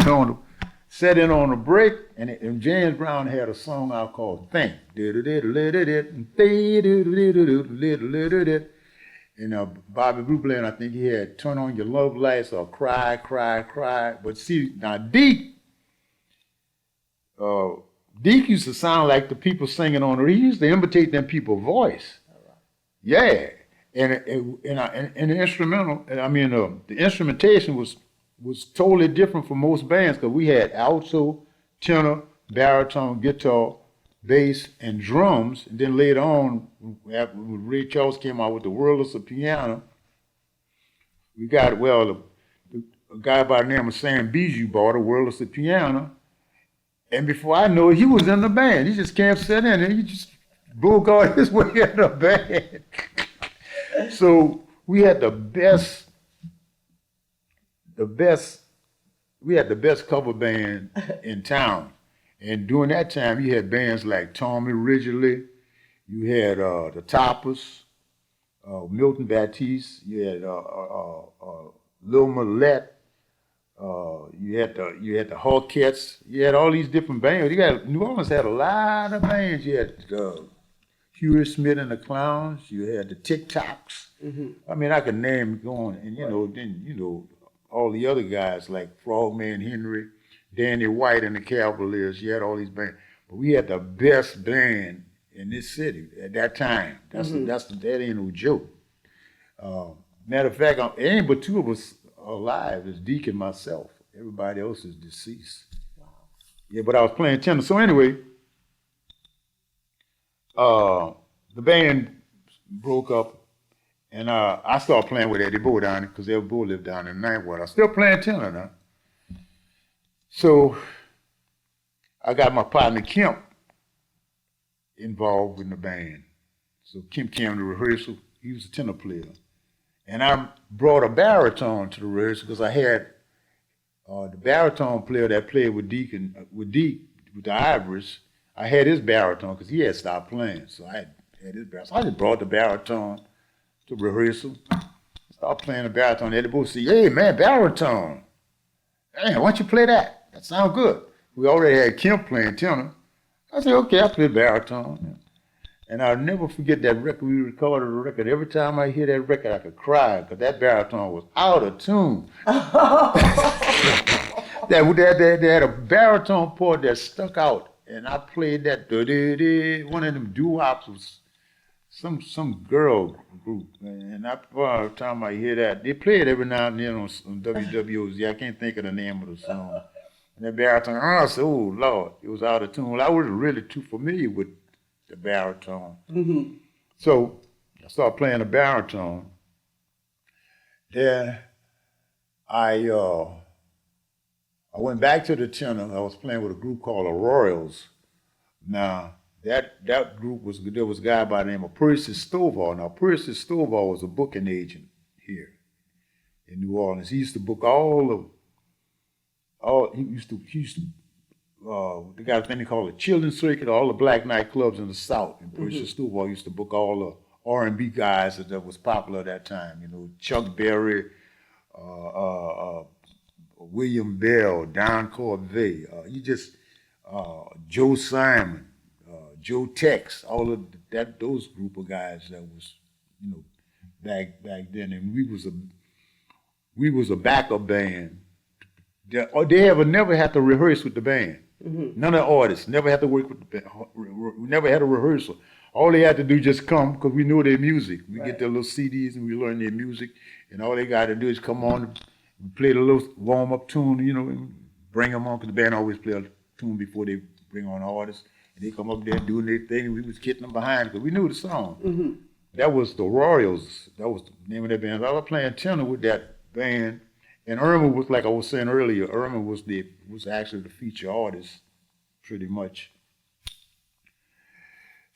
set in on a break, and James Brown had a song out called "Think." And Bobby Blue, I think he had "Turn On Your Love Lights" or "Cry, Cry, Cry." But see, now Deke used to sound like the people singing on it. He used to imitate them people's voice. Yeah, and the instrumental. The instrumentation was totally different from most bands because we had alto, tenor, baritone, guitar, bass, and drums. And then later on, when Ray Charles came out with the World of Piano, we got a guy by the name of Sam Bijou bought a World of Piano. And before I know it, he was in the band. He just can't sit in and he just boogaard his way in the band. So we had the best cover band in town. And during that time, you had bands like Tommy Ridgely, you had the Toppers, Milton Baptiste, you had Lil Millette, you had the Hawkettes, you had all these different bands. You got New Orleans had a lot of bands. You had Huey Smith and the Clowns. You had the Tic Tocs. I mean, I could name going, and then all the other guys like Frogman Henry, Danny White and the Cavaliers. You had all these bands, but we had the best band in this city at that time. That ain't no joke. Matter of fact, ain't but two of us alive. It's Deke and myself. Everybody else is deceased. Wow. Yeah, but I was playing tenor. So anyway, the band broke up, and I started playing with Eddie Bo down there because Eddie Bo lived down in Ninth Ward. I was still playing tenor now. So I got my partner Kemp involved in the band. So Kemp came to rehearsal. He was a tenor player. And I brought a baritone to the rehearsal because I had the baritone player that played with Deke with the Ivories. I had his baritone because he had stopped playing. So I had his baritone. So I just brought the baritone to rehearsal. Started playing the baritone. Eddie Bo said, "Hey man, baritone. Hey, why don't you play that? That sounds good." We already had Kemp playing tenor. I said, "Okay, I'll play baritone." And I'll never forget that record. We recorded a record. Every time I hear that record, I could cry because that baritone was out of tune. They had a baritone part that stuck out, and I played that. One of them doo-wops was some girl group, and by the time I hear that, they play it every now and then on WWOZ. I can't think of the name of the song. And that baritone, I said, "Oh Lord, it was out of tune." Well, I wasn't really too familiar with the baritone. So I started playing the baritone. Then I went back to the tenor. I was playing with a group called the Royals. Now that group there was a guy by the name of Percy Stovall. Now Percy Stovall was a booking agent here in New Orleans. He used to book they got a thing they call the Children's Circuit, all the black nightclubs in the South. And Percy Stovall used to book all the R&B guys that was popular at that time. Chuck Berry, William Bell, Don Corvée, Joe Simon, Joe Tex, all of those group of guys that was, back then. And we was a backup band. They never had to rehearse with the band. None of the artists never had to work with the band. We never had a rehearsal. All they had to do just come because we knew their music. We get their little CDs and we learn their music, and all they got to do is come on and play the little warm-up tune, and bring them on because the band always play a tune before they bring on the artists. And they come up there doing their thing, and we was getting them behind because we knew the song. That was the Royals. That was the name of that band. I was playing tenor with that band. And Irma was, like I was saying earlier, Irma was actually the feature artist, pretty much.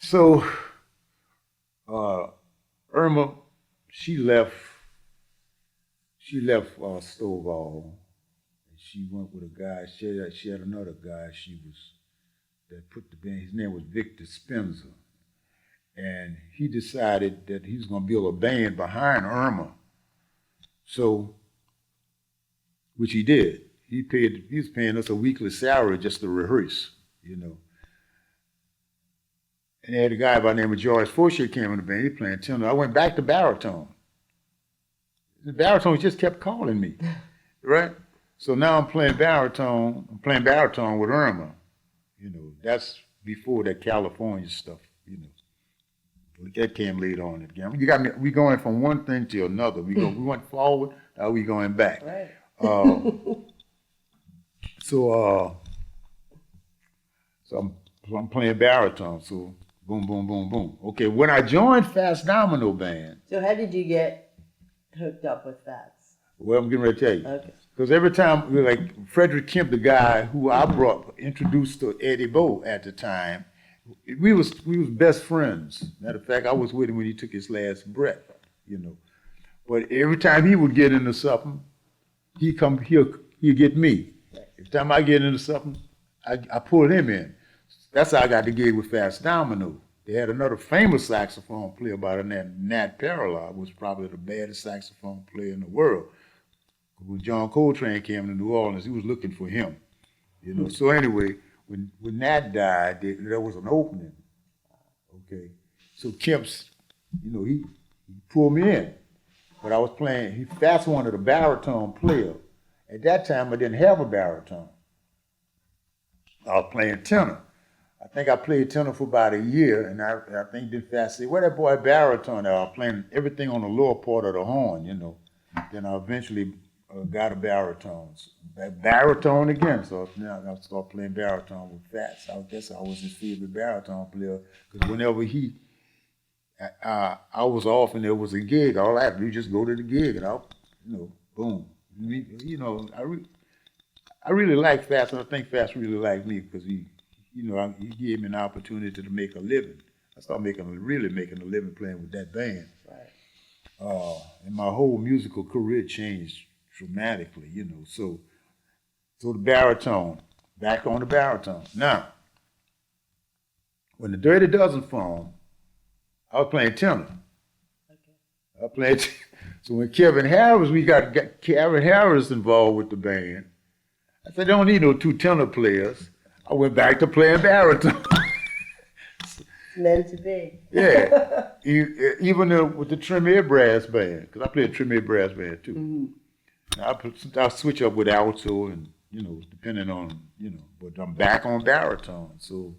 So, Irma, she left Stovall, and she went with a guy. She had another guy. That put the band. His name was Victor Spencer, and he decided that he was going to build a band behind Irma. So, which he did. He was paying us a weekly salary just to rehearse, And they had a guy by the name of George Faucher came in the band. He playing tenor. I went back to baritone. The baritone just kept calling me, right? So now I'm playing baritone. I'm playing baritone with Irma. That's before that California stuff. That came later on again. You got me. We going from one thing to another. We went forward. Now we going back. Right. So I'm playing baritone. So boom, boom, boom, boom. Okay, when I joined Fats Domino Band. So how did you get hooked up with Fats? Well, I'm getting ready to tell you. Okay. Because every time, like Frederick Kemp, the guy who I introduced to Eddie Bo at the time, we was best friends. Matter of fact, I was with him when he took his last breath. But every time he would get into something, he'll get me. Every time I get into something, I pull him in. That's how I got the gig with Fats Domino. they had another famous saxophone player by the name Nat Parrott, was probably the baddest saxophone player in the world. When John Coltrane came to New Orleans, he was looking for him. So anyway, when Nat died, there was an opening. Okay, so Kemp's, he pulled me in, but I was playing. He fast wanted a baritone player. At that time, I didn't have a baritone. I was playing tenor. I think I played tenor for about a year, and I think then fast said, "Where that boy baritone?" I was playing everything on the lower part of the horn. Then I eventually got a baritone. Baritone again, so now I started playing baritone with Fats. I guess I was his favorite baritone player because whenever I was off and there was a gig, all I had to do was just go to the gig and boom. I really like Fats, and I think Fats really liked me because he gave me an opportunity to make a living. I started really making a living playing with that band. Right. And my whole musical career changed dramatically. So the baritone, back on the baritone. Now, when the Dirty Dozen formed, I was playing tenor. Okay. I played. So when we got Kevin Harris involved with the band, I said, "Don't need no two tenor players." I went back to playing baritone. Meant to be. Yeah, even with the Tremere Brass Band, because I played Tremere Brass Band too. Mm-hmm. I switch up with alto and depending on but I'm back on baritone, so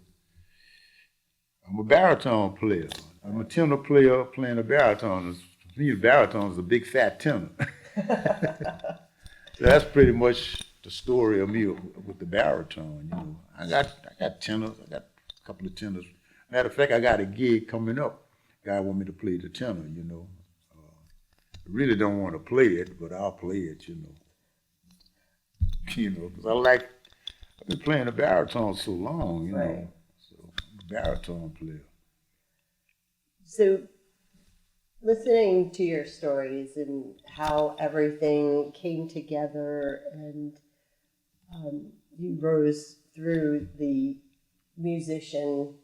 I'm a baritone player. I'm a tenor player playing a baritone. To me, a baritone is a big fat tenor. So that's pretty much the story of me with the baritone. I got tenors. I got a couple of tenors. Matter of fact, I got a gig coming up. Guy want me to play the tenor. I really don't want to play it, but I'll play it. Because I've been playing the baritone so long. Right. So I'm a baritone player. So, listening to your stories and how everything came together and you rose through the musician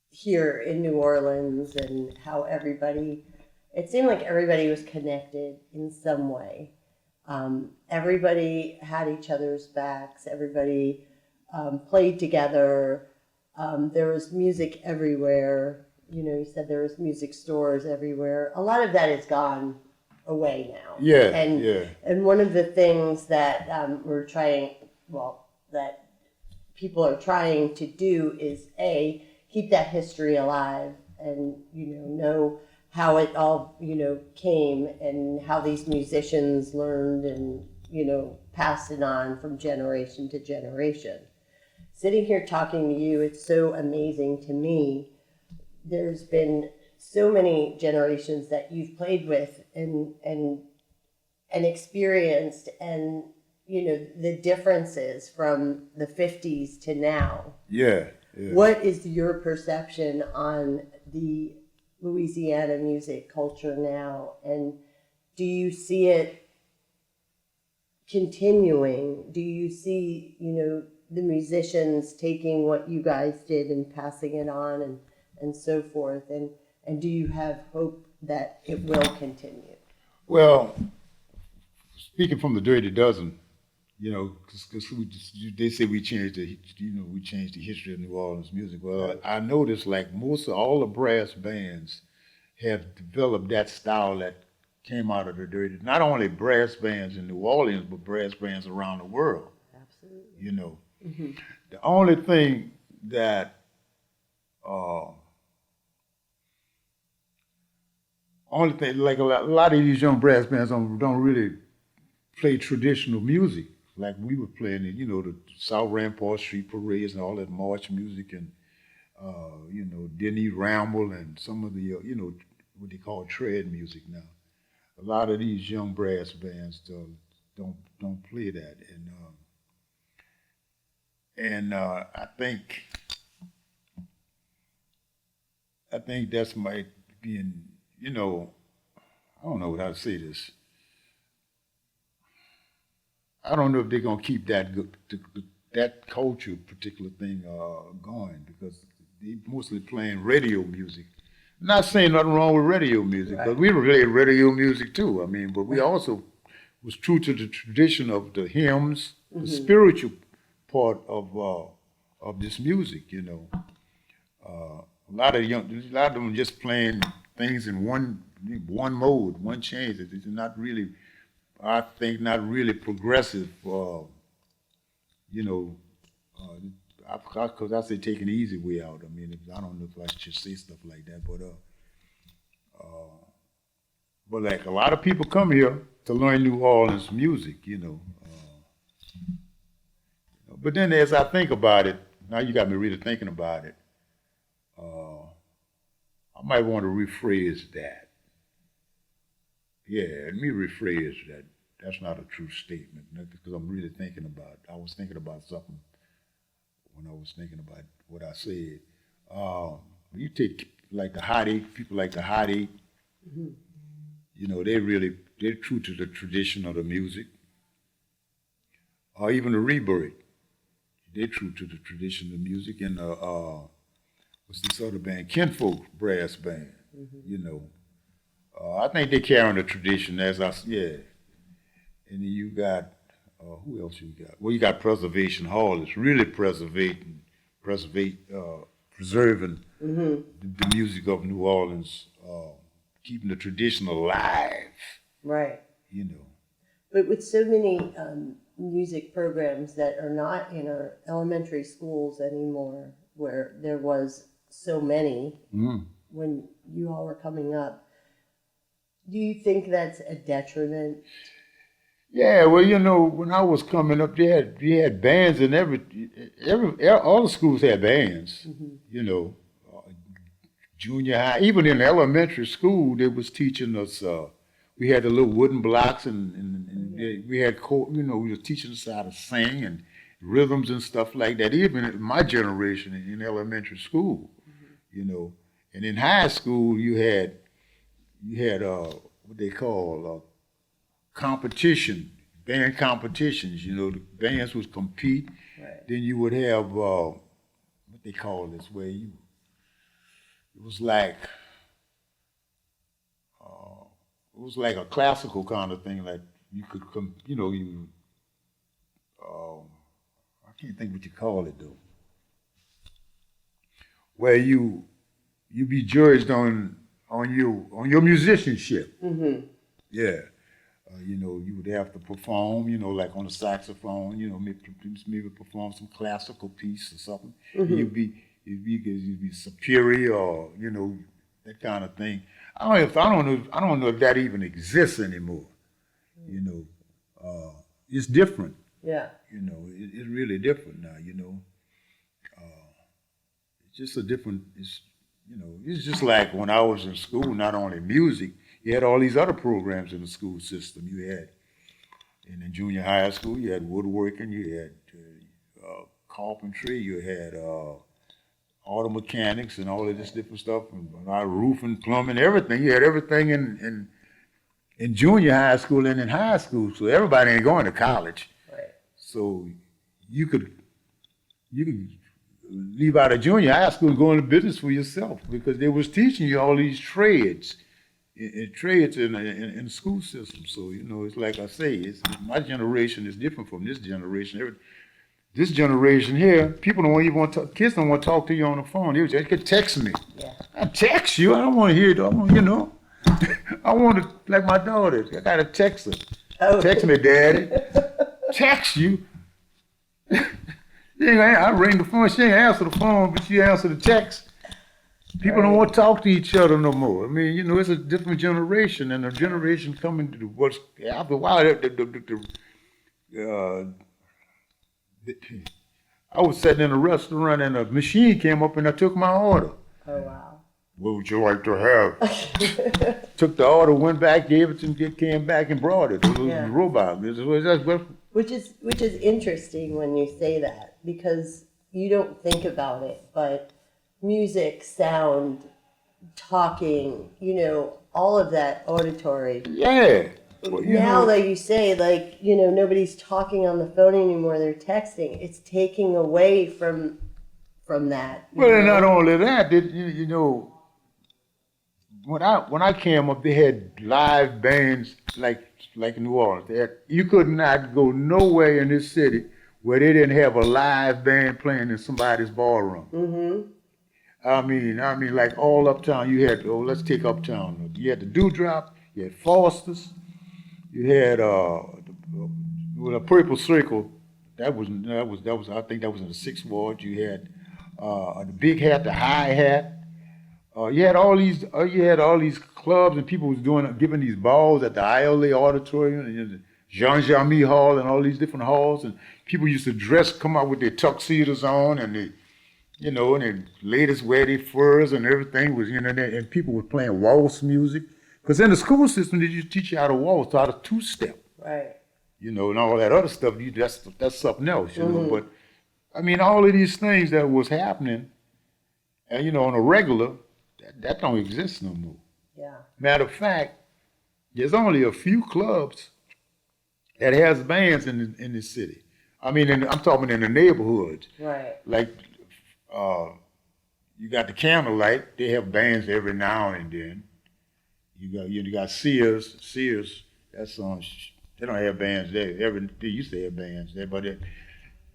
here in New Orleans and how it seemed like everybody was connected in some way. Everybody had each other's backs. Everybody played together. There was music everywhere. You said there was music stores everywhere. A lot of that is gone away now. Yeah, and yeah. And one of the things that that people are trying to do is keep that history alive and know how it all came and how these musicians learned and passed it on from generation to generation. Sitting here talking to you, it's so amazing to me. There's been so many generations that you've played with and experienced, and the differences from the 50s to now. Yeah. What is your perception on the Louisiana music culture now, and do you see it continuing? Do you see the musicians taking what you guys did and passing it on and so forth, and do you have hope that it will continue? Well, speaking from the Dirty Dozen, because they say we changed the history of New Orleans music. Well, I noticed like most of all the brass bands have developed that style that came out of the Dirty. Not only brass bands in New Orleans, but brass bands around the world. Absolutely. Mm-hmm. The only thing that like a lot of these young brass bands don't really play traditional music like we were playing it. The South Rampart Street parades and all that march music and Denny Ramble and some of the what they call tread music now. A lot of these young brass bands don't play that, and I think that's might be in I don't know how to say this. I don't know if they're gonna keep that good, that culture particular thing going because they mostly playing radio music. Not saying nothing wrong with radio music, because Right. we played radio music too. I mean, but we also was true to the tradition of the hymns, the spiritual part of this music. You know, a lot of them just playing things in one mode, one change. It's not really, I think, not really progressive. You know, because I say taking the easy way out. I mean, I don't know if I should say stuff like that, but like a lot of people come here to learn New Orleans music, you know. But then as I think about it, now you got me really thinking about it. I might want to rephrase that. Yeah, let me rephrase that. That's not a true statement because I'm really thinking about. I was thinking about something when I was thinking about what I said. You take like the Hot Eight, people like the Hot Eight. You know, they're true to the tradition of the music. Or even the Rebirth, they're true to the tradition of music. And what's this other band? Kinfolk Brass Band. You know, I think they carry on the tradition yeah. And then you got who else you got? Well, you got Preservation Hall. It's really preserving the music of New Orleans, keeping the tradition alive. Right. You know. But with so many music programs that are not in our elementary schools anymore, where there was so many when you all were coming up, do you think that's a detriment? Yeah, well, you know, when I was coming up, you had bands and all the schools had bands. You know, junior high, even in elementary school, they was teaching us. We had the little wooden blocks, and we had, you know, we were teaching us how to sing and rhythms and stuff like that. Even in my generation in elementary school, you know, and in high school you had what they call competition, band competitions. You know, the bands would compete. Right. Then you would have what they call this, where it was like a classical kind of thing. Like you could come, you know, I can't think what you call it though. Where you be judged on your musicianship. Yeah. You know, you would have to perform, you know, like on the saxophone, you know, maybe perform some classical piece or something. You'd be superior, or, you know, that kind of thing. I don't know if that even exists anymore. You know, it's different. Yeah. You know, it's really different now. You know, it's just a different. You know, it's just like when I was in school. Not only music. You had all these other programs in the school system. You had, in the junior high school, you had woodworking, you had carpentry, you had auto mechanics and all of this different stuff, and roofing, plumbing, everything. You had everything in junior high school and in high school. So everybody ain't going to college. Right. So you could leave out of junior high school and go into business for yourself because they was teaching you all these trades. Trades in the school system. So, you know, it's like I say, my generation is different from this generation. This generation here, people don't even want to kids don't want to talk to you on the phone. They could text me. Yeah. I text you. I don't want to hear it. I want, you know, I want to, like my daughter, I got to text her. Oh. Text me, Daddy. Text you. I ring the phone. She ain't answer the phone, but she answer the text. People don't want to talk to each other no more. I mean, you know, it's a different generation, and a generation coming to what's after a while. I was sitting in a restaurant, and a machine came up, and I took my order. Oh wow! What would you like to have? Took the order, went back, gave it to him, came back and brought it. It was a robot. Which is interesting when you say that because you don't think about it, but music, sound, talking, you know, all of that auditory. Yeah. Well, now that you say, like, nobody's talking on the phone anymore, they're texting. It's taking away from that. Well, and not only that, when I came up, they had live bands like in New Orleans. You could not go nowhere in this city where they didn't have a live band playing in somebody's ballroom. Mm-hmm. I mean, like all uptown, you had. Oh, let's take uptown. You had the Dewdrop, you had Foster's, you had with a Purple Circle. That was. I think that was in the Sixth Ward. You had the Big Hat, the High Hat. You had all these. You had all these clubs and people was giving these balls at the ILA Auditorium and the Jean Jamy Hall and all these different halls, and people used to come out with their tuxedos on and and the latest wear their furs and everything was and people were playing waltz music because in the school system they used to teach you how to waltz, how to two-step, Right. and all that other stuff. That's something else, But I mean, all of these things that was happening, and on a regular. That don't exist no more. Yeah. Matter of fact, there's only a few clubs that has bands in the city. I mean, I'm talking in the neighborhoods. Right. Like, you got the Candlelight. They have bands every now and then. You got Sears. Sears. That's they don't have bands there. They used to have bands there, but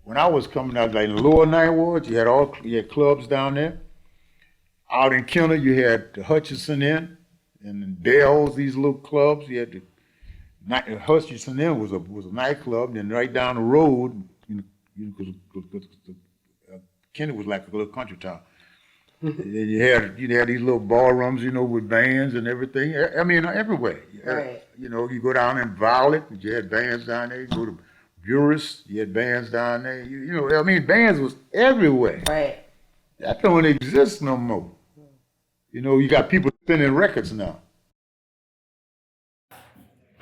when I was coming out, like in the lower Ninth Ward, you had clubs down there. Out in Kenner, you had the Hutchinson Inn and Bell's, these little clubs. You had the Hutchinson Inn was a nightclub. Then right down the road, because Kenner was like a little country town. Then you'd have these little ballrooms, with bands and everything. I mean, everywhere. Right. You go down in Violet, you had bands down there. You go to Buris, you had bands down there. Bands was everywhere. Right. That don't exist no more. You got people spinning records now.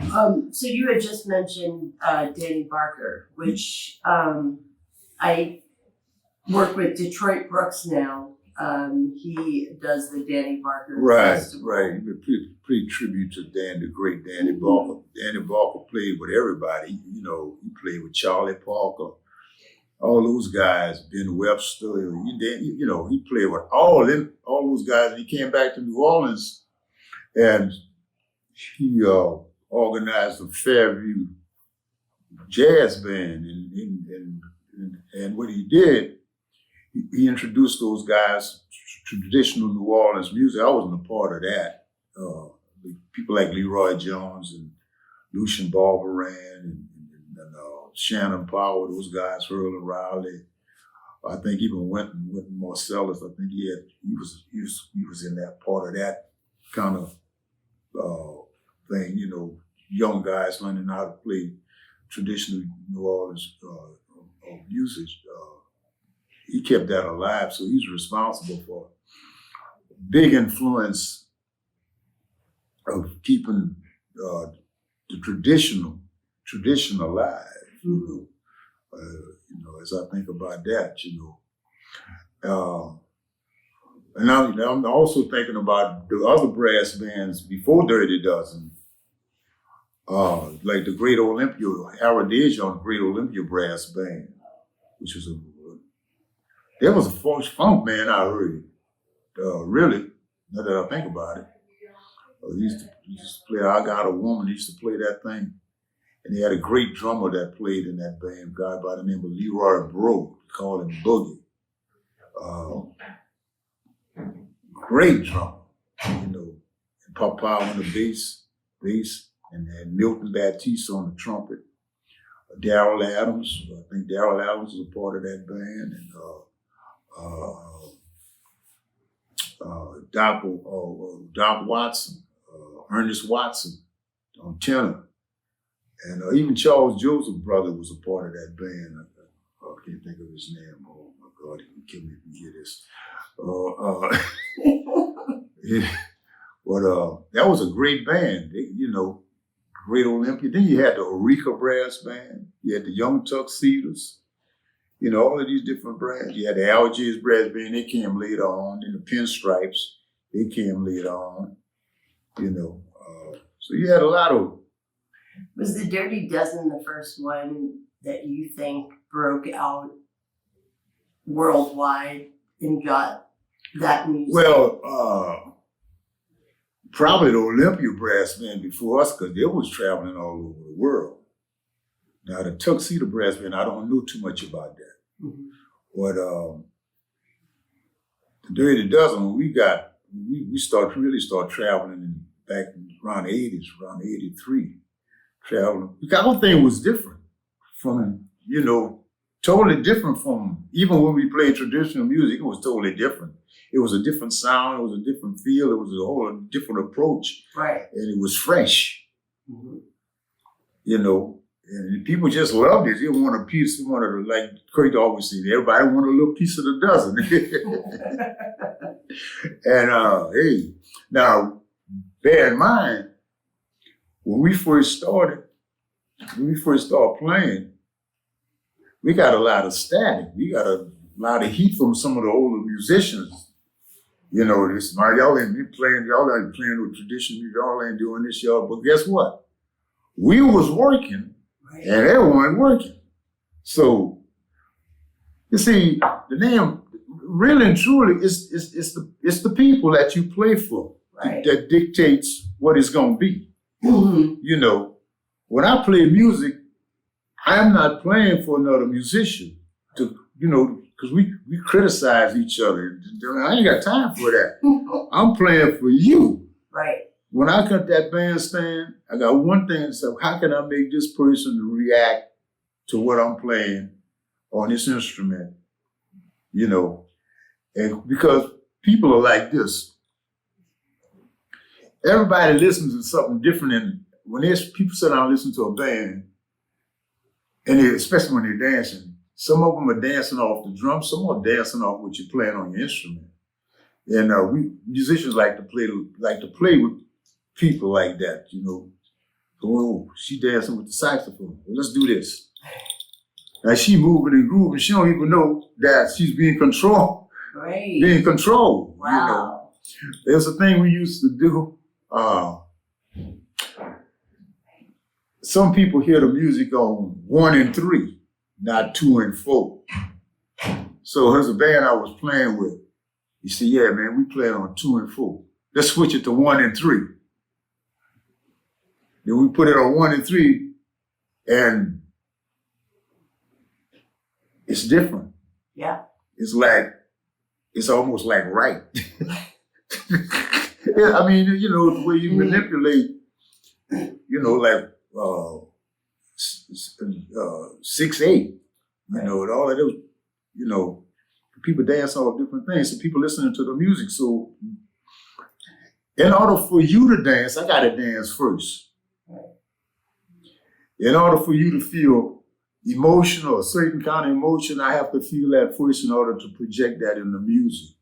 So you had just mentioned Danny Barker, which I work with Detroit Brooks now. He does the Danny Barker Festival. Right. Pretty tribute to the great Danny Barker. Danny Barker played with everybody. He played with Charlie Parker. All those guys, Ben Webster, he played with all those guys. And he came back to New Orleans and he organized the Fairview Jazz Band. And what he did, he introduced those guys to traditional New Orleans music. I wasn't a part of that. People like Leroy Jones and Lucien Barberin and Shannon Powell, those guys, Earl and Riley. I think even Wynton Marcellus. I think he was in that part of that kind of thing. Young guys learning how to play traditional New Orleans music. He kept that alive, so he's responsible for big influence of keeping the tradition alive. As I think about that, and I'm also thinking about the other brass bands before Dirty Dozen, like the Great Olympia, Harold Dejon, Great Olympia Brass Band, which was there was a funk band I heard, really, now that I think about it. He used to play I Got a Woman, he used to play that thing. And he had a great drummer that played in that band, a guy by the name of Leroy Bro, called him Boogie. Great drummer, and Papa on the bass, and then Milton Baptiste on the trumpet. Darrell Adams, I think Darrell Adams was a part of that band, and Doc Watson, Ernest Watson on tenor. And even Charles Joseph's brother was a part of that band. I can't think of his name. Oh my God, he can kill me if you hear this. But that was a great band. Great Olympia. Then you had the Eureka Brass Band. You had the Young Tuxedos. All of these different brands. You had the Algiers Brass Band. They came later on. Then the Pinstripes. They came later on. So you had a lot of Was the Dirty Dozen the first one that you think broke out worldwide and got that music? Well, probably the Olympia Brass Band before us, because they was traveling all over the world. Now the Tuxedo Brass Band, I don't know too much about that. Mhm. But the Dirty Dozen, when we really start traveling back around the 80s, around 83, traveling. Because our thing was different from, totally different from, even when we played traditional music, it was totally different. It was a different sound, it was a different feel, it was a whole different approach. Right. And it was fresh, Mhm. And people just loved it. They wanted a piece, they wanted to, like Craig always said, everybody wanted a little piece of the dozen. And hey, now bear in mind, when we first started playing, we got a lot of static. We got a lot of heat from some of the older musicians. This, y'all ain't playing with tradition, y'all ain't doing this, y'all. But guess what? We was working, Right. and everyone working. So, you see, the name, really and truly, it's the people that you play for Right. that dictates what it's gonna be. Mhm. When I play music, I'm not playing for another musician because we criticize each other. I ain't got time for that. I'm playing for you. Right. When I cut that bandstand, I got one thing to say: how can I make this person react to what I'm playing on this instrument? And because people are like this, everybody listens to something different. And when there's people sit down and listen to a band, and especially when they're dancing, some of them are dancing off the drums, some are dancing off what you're playing on your instrument. And we musicians like to play with people like that, Oh, she dancing with the saxophone. Well, let's do this. Now she moving and grooving. She don't even know that she's being controlled. Right. Being controlled. Wow. There's a thing we used to do. Some people hear the music on 1 and 3, not 2 and 4. So there's a band I was playing with. He said, yeah, man, we playing on 2 and 4. Let's switch it to 1 and 3. Then we put it on 1 and 3, and it's different. Yeah. It's almost like right. Yeah, I mean, the way you manipulate, like 6/8, and all of those, people dance off different things. So people listening to the music. So in order for you to dance, I gotta dance first. In order for you to feel emotional, a certain kind of emotion, I have to feel that first in order to project that in the music.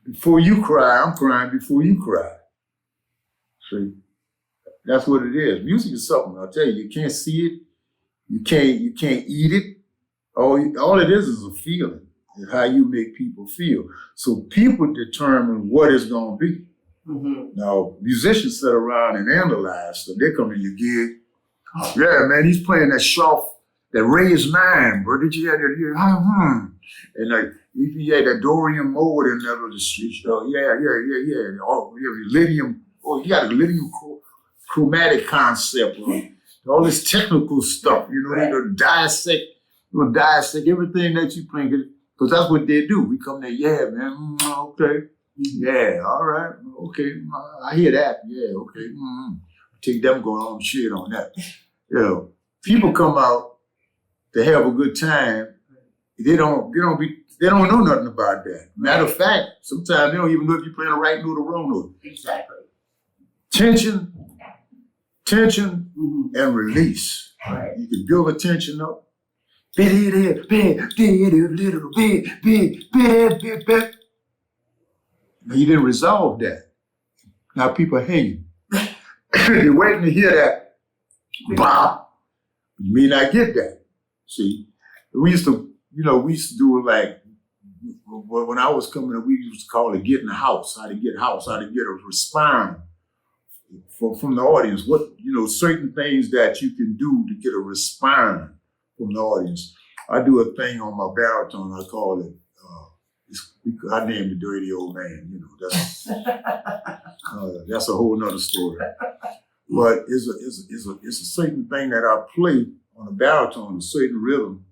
Before you cry, I'm crying before you cry. See, that's what it is. Music is something, I'll tell you can't see it, you can't eat it. All it is a feeling, and how you make people feel. So people determine what it's gonna be. Mm-hmm. Now, musicians sit around and analyze, so they come to your gig. Yeah, man, he's playing that sharp, that raised 9, bro. Did you hear that? And like, you had that Dorian mode and that other shit. Yeah. Oh, yeah, lithium. Oh, you got a lithium chromatic concept. All this technical stuff, Right. they dissect everything that you play. Because that's what they do. We come there, yeah, man, okay. Yeah, all right, okay. I hear that. Yeah, okay. Take them going on shit on that. People come out to have a good time. They don't know nothing about that. Matter of fact, sometimes they don't even know if you're playing the right note or wrong note. Exactly. Tension, Mm-hmm. and release. Right. You can build the tension up. Now you didn't resolve that. Now people are hanging. They're waiting to hear that. Bop. You may not get that. See, we used to do it like, when I was coming up, we used to call it getting a house, how to get a response from the audience. What, certain things that you can do to get a response from the audience. I do a thing on my baritone. I call it. I named the Dirty Old Man. That's a whole nother story. But it's a certain thing that I play on a baritone, a certain rhythm,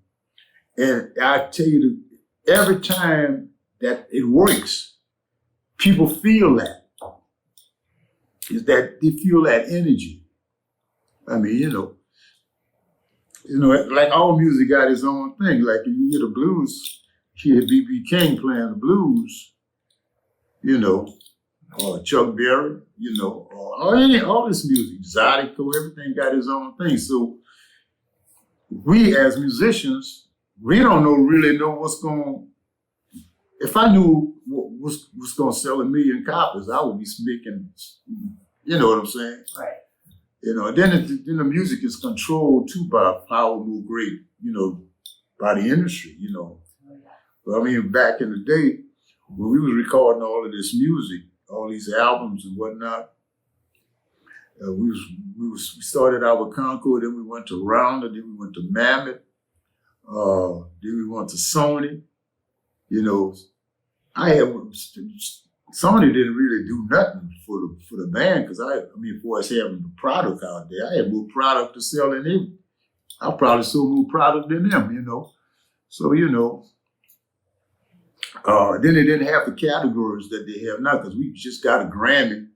and I tell you, every time that it works, people feel that. Is that they feel that energy. I mean, like all music got its own thing. Like if you hear the blues, you hear B.B. King playing the blues, or Chuck Berry, or all this music, Zydeco, everything got its own thing. So we as musicians, we don't really know what's going. If I knew what's going to sell 1 million copies, I would be making. You know what I'm saying? Right. And then the music is controlled too by power move great, by the industry, But I mean, back in the day, when we was recording all of this music, all these albums and whatnot, we started out with Concord, then we went to Rounder, then we went to Mammoth, then we went to Sony. Sony didn't really do nothing for the band because for us having the product out there, I had more product to sell than them. I probably sold more product than them, So, then they didn't have the categories that they have now because we just got a Grammy,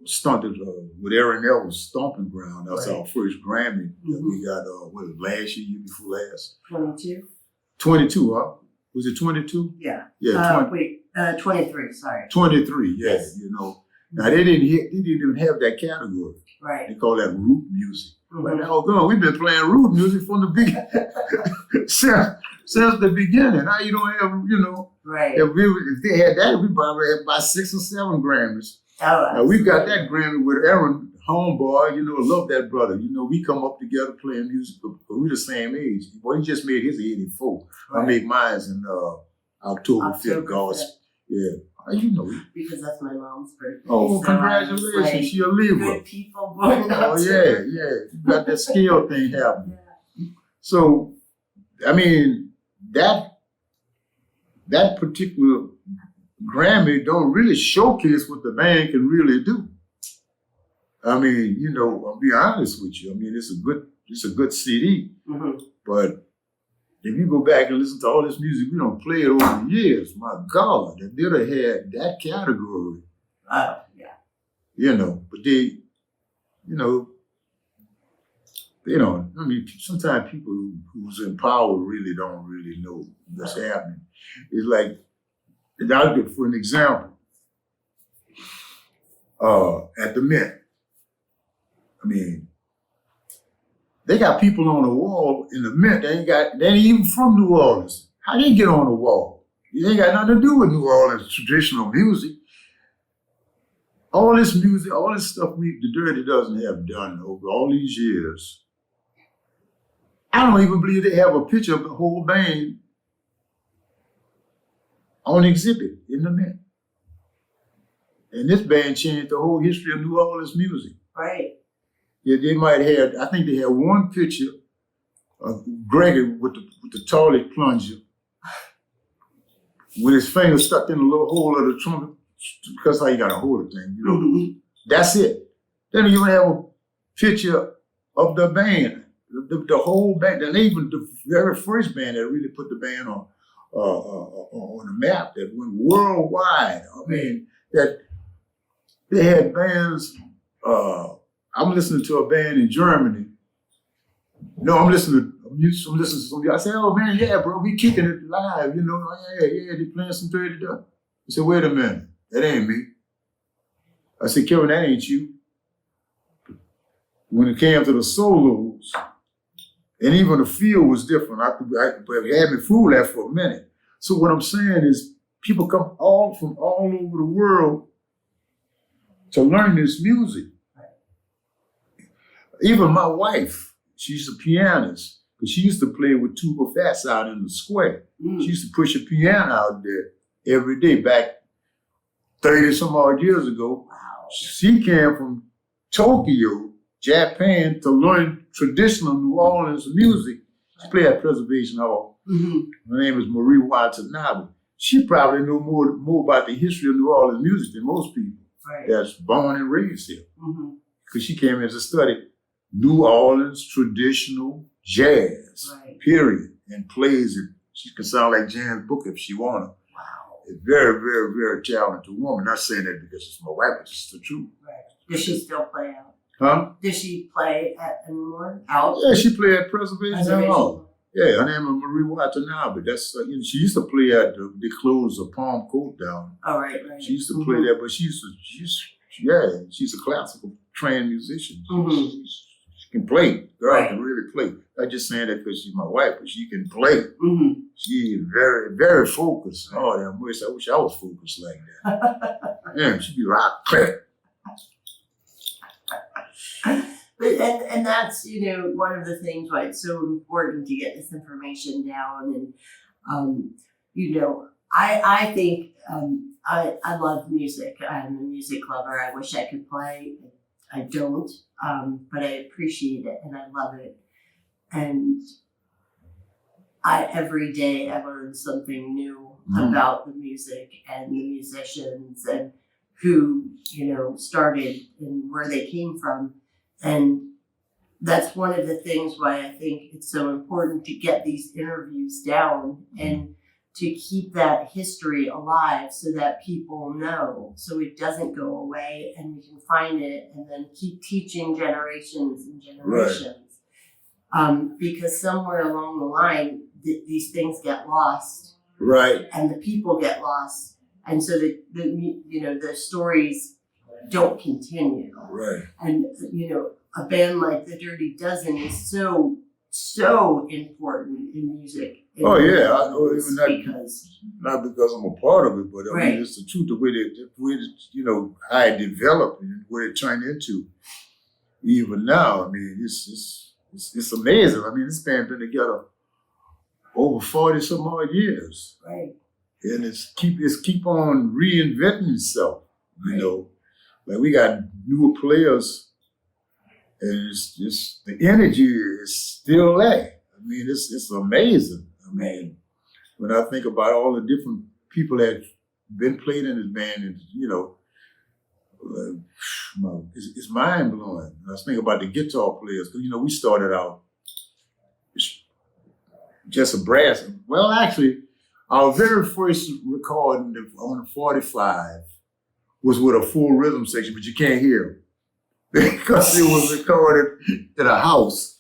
stunted with Aaron Ellis, Stomping Ground. That's our first Grammy that we got, last year before last? 22? 22, huh? Was it 22? Yeah. Yeah. 23. Sorry. 23. Yeah. Yes. Now they didn't even have that category. Right. They call that root music. Mm-hmm. But now, we've been playing root music from the beginning, since the beginning. Now you don't have, Right. If they had that, we probably had about 6 or 7 Grammys. Oh. Now we got that Grammy with Aaron, homeboy. Love that brother. We come up together playing music, but we the same age. Well, he just made his 84. Right. I made mine in October 5th. God's. Yeah. How you know it? Because that's my mom's birthday. Oh, so congratulations. She a Libra. Good people born Oh, yeah. You got that skill thing happening. Yeah. So, that particular Grammy don't really showcase what the band can really do. I'll be honest with you. It's a good CD. Mm-hmm. But if you go back and listen to all this music we don't play it over the years, my God, they did have had that category. Yeah. But they don't. Sometimes people who's in power really don't really know what's happening. It's like, I'll give for an example. At the Mint, they got people on the wall in the Mint. They ain't even from New Orleans. How they get on the wall? It ain't got nothing to do with New Orleans traditional music. All this music, all this stuff the Dirty Dozen have done over all these years. I don't even believe they have a picture of the whole band on exhibit in the Mint. And this band changed the whole history of New Orleans music. Right. Yeah, I think they had one picture of Gregory with the toilet plunger with his finger stuck in the little hole of the trumpet, because how you got to hold the thing, Mm-hmm. That's it. Then you have a picture of the band, the whole band, and even the very first band that really put the band on the map, that went worldwide. That they had bands. I'm listening to a band in Germany. No, I'm listening to some. I say, oh man, yeah, bro, we kicking it live. Yeah, they playing some Dirty Dozen. I said, wait a minute, that ain't me. I said, Kevin, that ain't you. When it came to the solos, and even the feel was different. But it had me fooled that for a minute. So what I'm saying is, people come from all over the world to learn this music. Even my wife, she's a pianist, but she used to play with tuba fats out in the square. She used to push a piano out there every day back 30 some odd years ago. Wow. She came from Tokyo, Japan, to learn traditional New Orleans music. She played at Preservation Hall. Her name is Marie Watanabe. She probably knew more about the history of New Orleans music than most people that's born and raised here. Because she came here to study New Orleans traditional jazz, period, and plays it. She could sound like Jan Book if she wanted. Wow. A very, very, very talented woman. Not saying that because she's my wife, but it's the truth. Does she still play out? Huh? Does she play anymore? Out? Yeah, she played at Preservation Hall. Yeah, her name is Marie Watanabe. That's she used to play at the close of Palm Court down. Oh, right. She used to play there, but she's a classical trained musician. She can play. Girl can really play. I'm just saying that because she's my wife, but she can play. She is very, very focused. Oh, damn, I wish I was focused like that. Yeah, she'd be rock clear. And that's, one of the things why it's so important to get this information down. And, I think I love music. I'm a music lover. I wish I could play. I don't, but I appreciate it and I love it. And every day I learn something new about the music and the musicians and who, started and where they came from. And that's one of the things why I think it's so important to get these interviews down and to keep that history alive so that people know, so it doesn't go away and we can find it and then keep teaching generations and generations. Because somewhere along the line, these things get lost. Right. And the people get lost. And so the stories don't continue. Right. And, a band like the Dirty Dozen is so, so important in music. Oh, yeah. I know, even not because I'm a part of it, but I mean, it's the truth, the way that, how it developed and what it turned into. Even now, I mean, it's amazing. I mean, this band been together over 40 some odd years. Right. And it's keep on reinventing itself, Like we got newer players, and it's just the energy is still there. I mean, it's amazing. I mean, when I think about all the different people that been played in this band, and it's mind blowing. I was thinking about the guitar players because we started out just a brass. Well, actually, our very first recording on the 45 was with a full rhythm section, but you can't hear it because it was recorded in a house.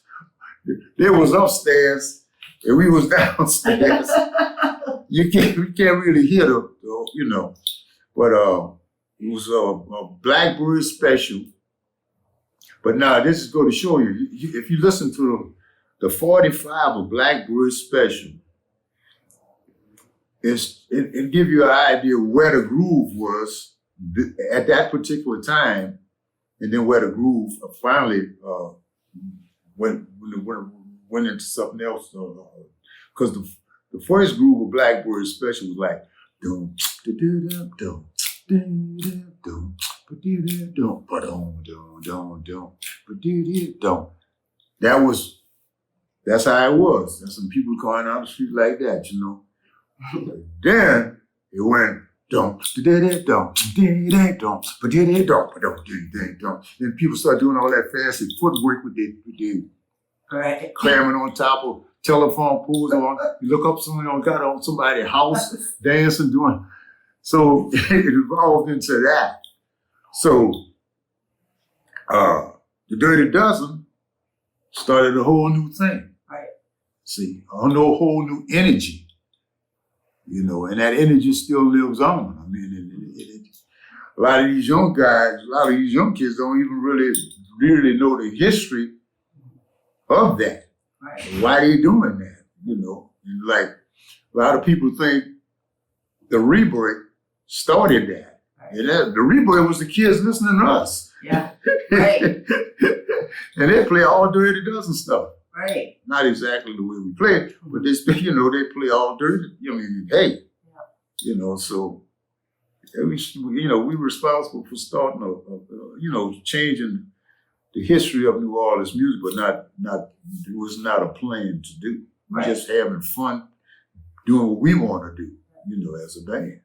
They was upstairs and we was downstairs. We can't really hear the. But it was a Blackbird special. But now this is going to show you, if you listen to the 45 of Blackbird special, it give you an idea where the groove was at that particular time, and then where the groove finally went into something else. Because the first groove of Blackbird special was like dum dum dum dum dum dum dum dum. That's how it was. There's some people going down the street like that, Then it went dum dum dum dum. Then people start doing all that fancy footwork with their clambering on top of telephone poles. You look up someone got on somebody's house, dancing, doing. So it evolved into that. So the Dirty Dozen started a whole new thing. Right. See, a whole new energy. And that energy still lives on. I mean, a lot of these young guys, a lot of these young kids don't even really know the history of that. Right. Why they doing that? And like a lot of people think the rebirth started that. Right. And the rebirth was the kids listening to us. Yeah. Right. And they play all Dirty Dozen stuff. Right. Not exactly the way we play it, but they play all dirty. Hey, so we were responsible for starting changing the history of New Orleans music, but it was not a plan to do. We're Right. just having fun, doing what we want to do, as a band.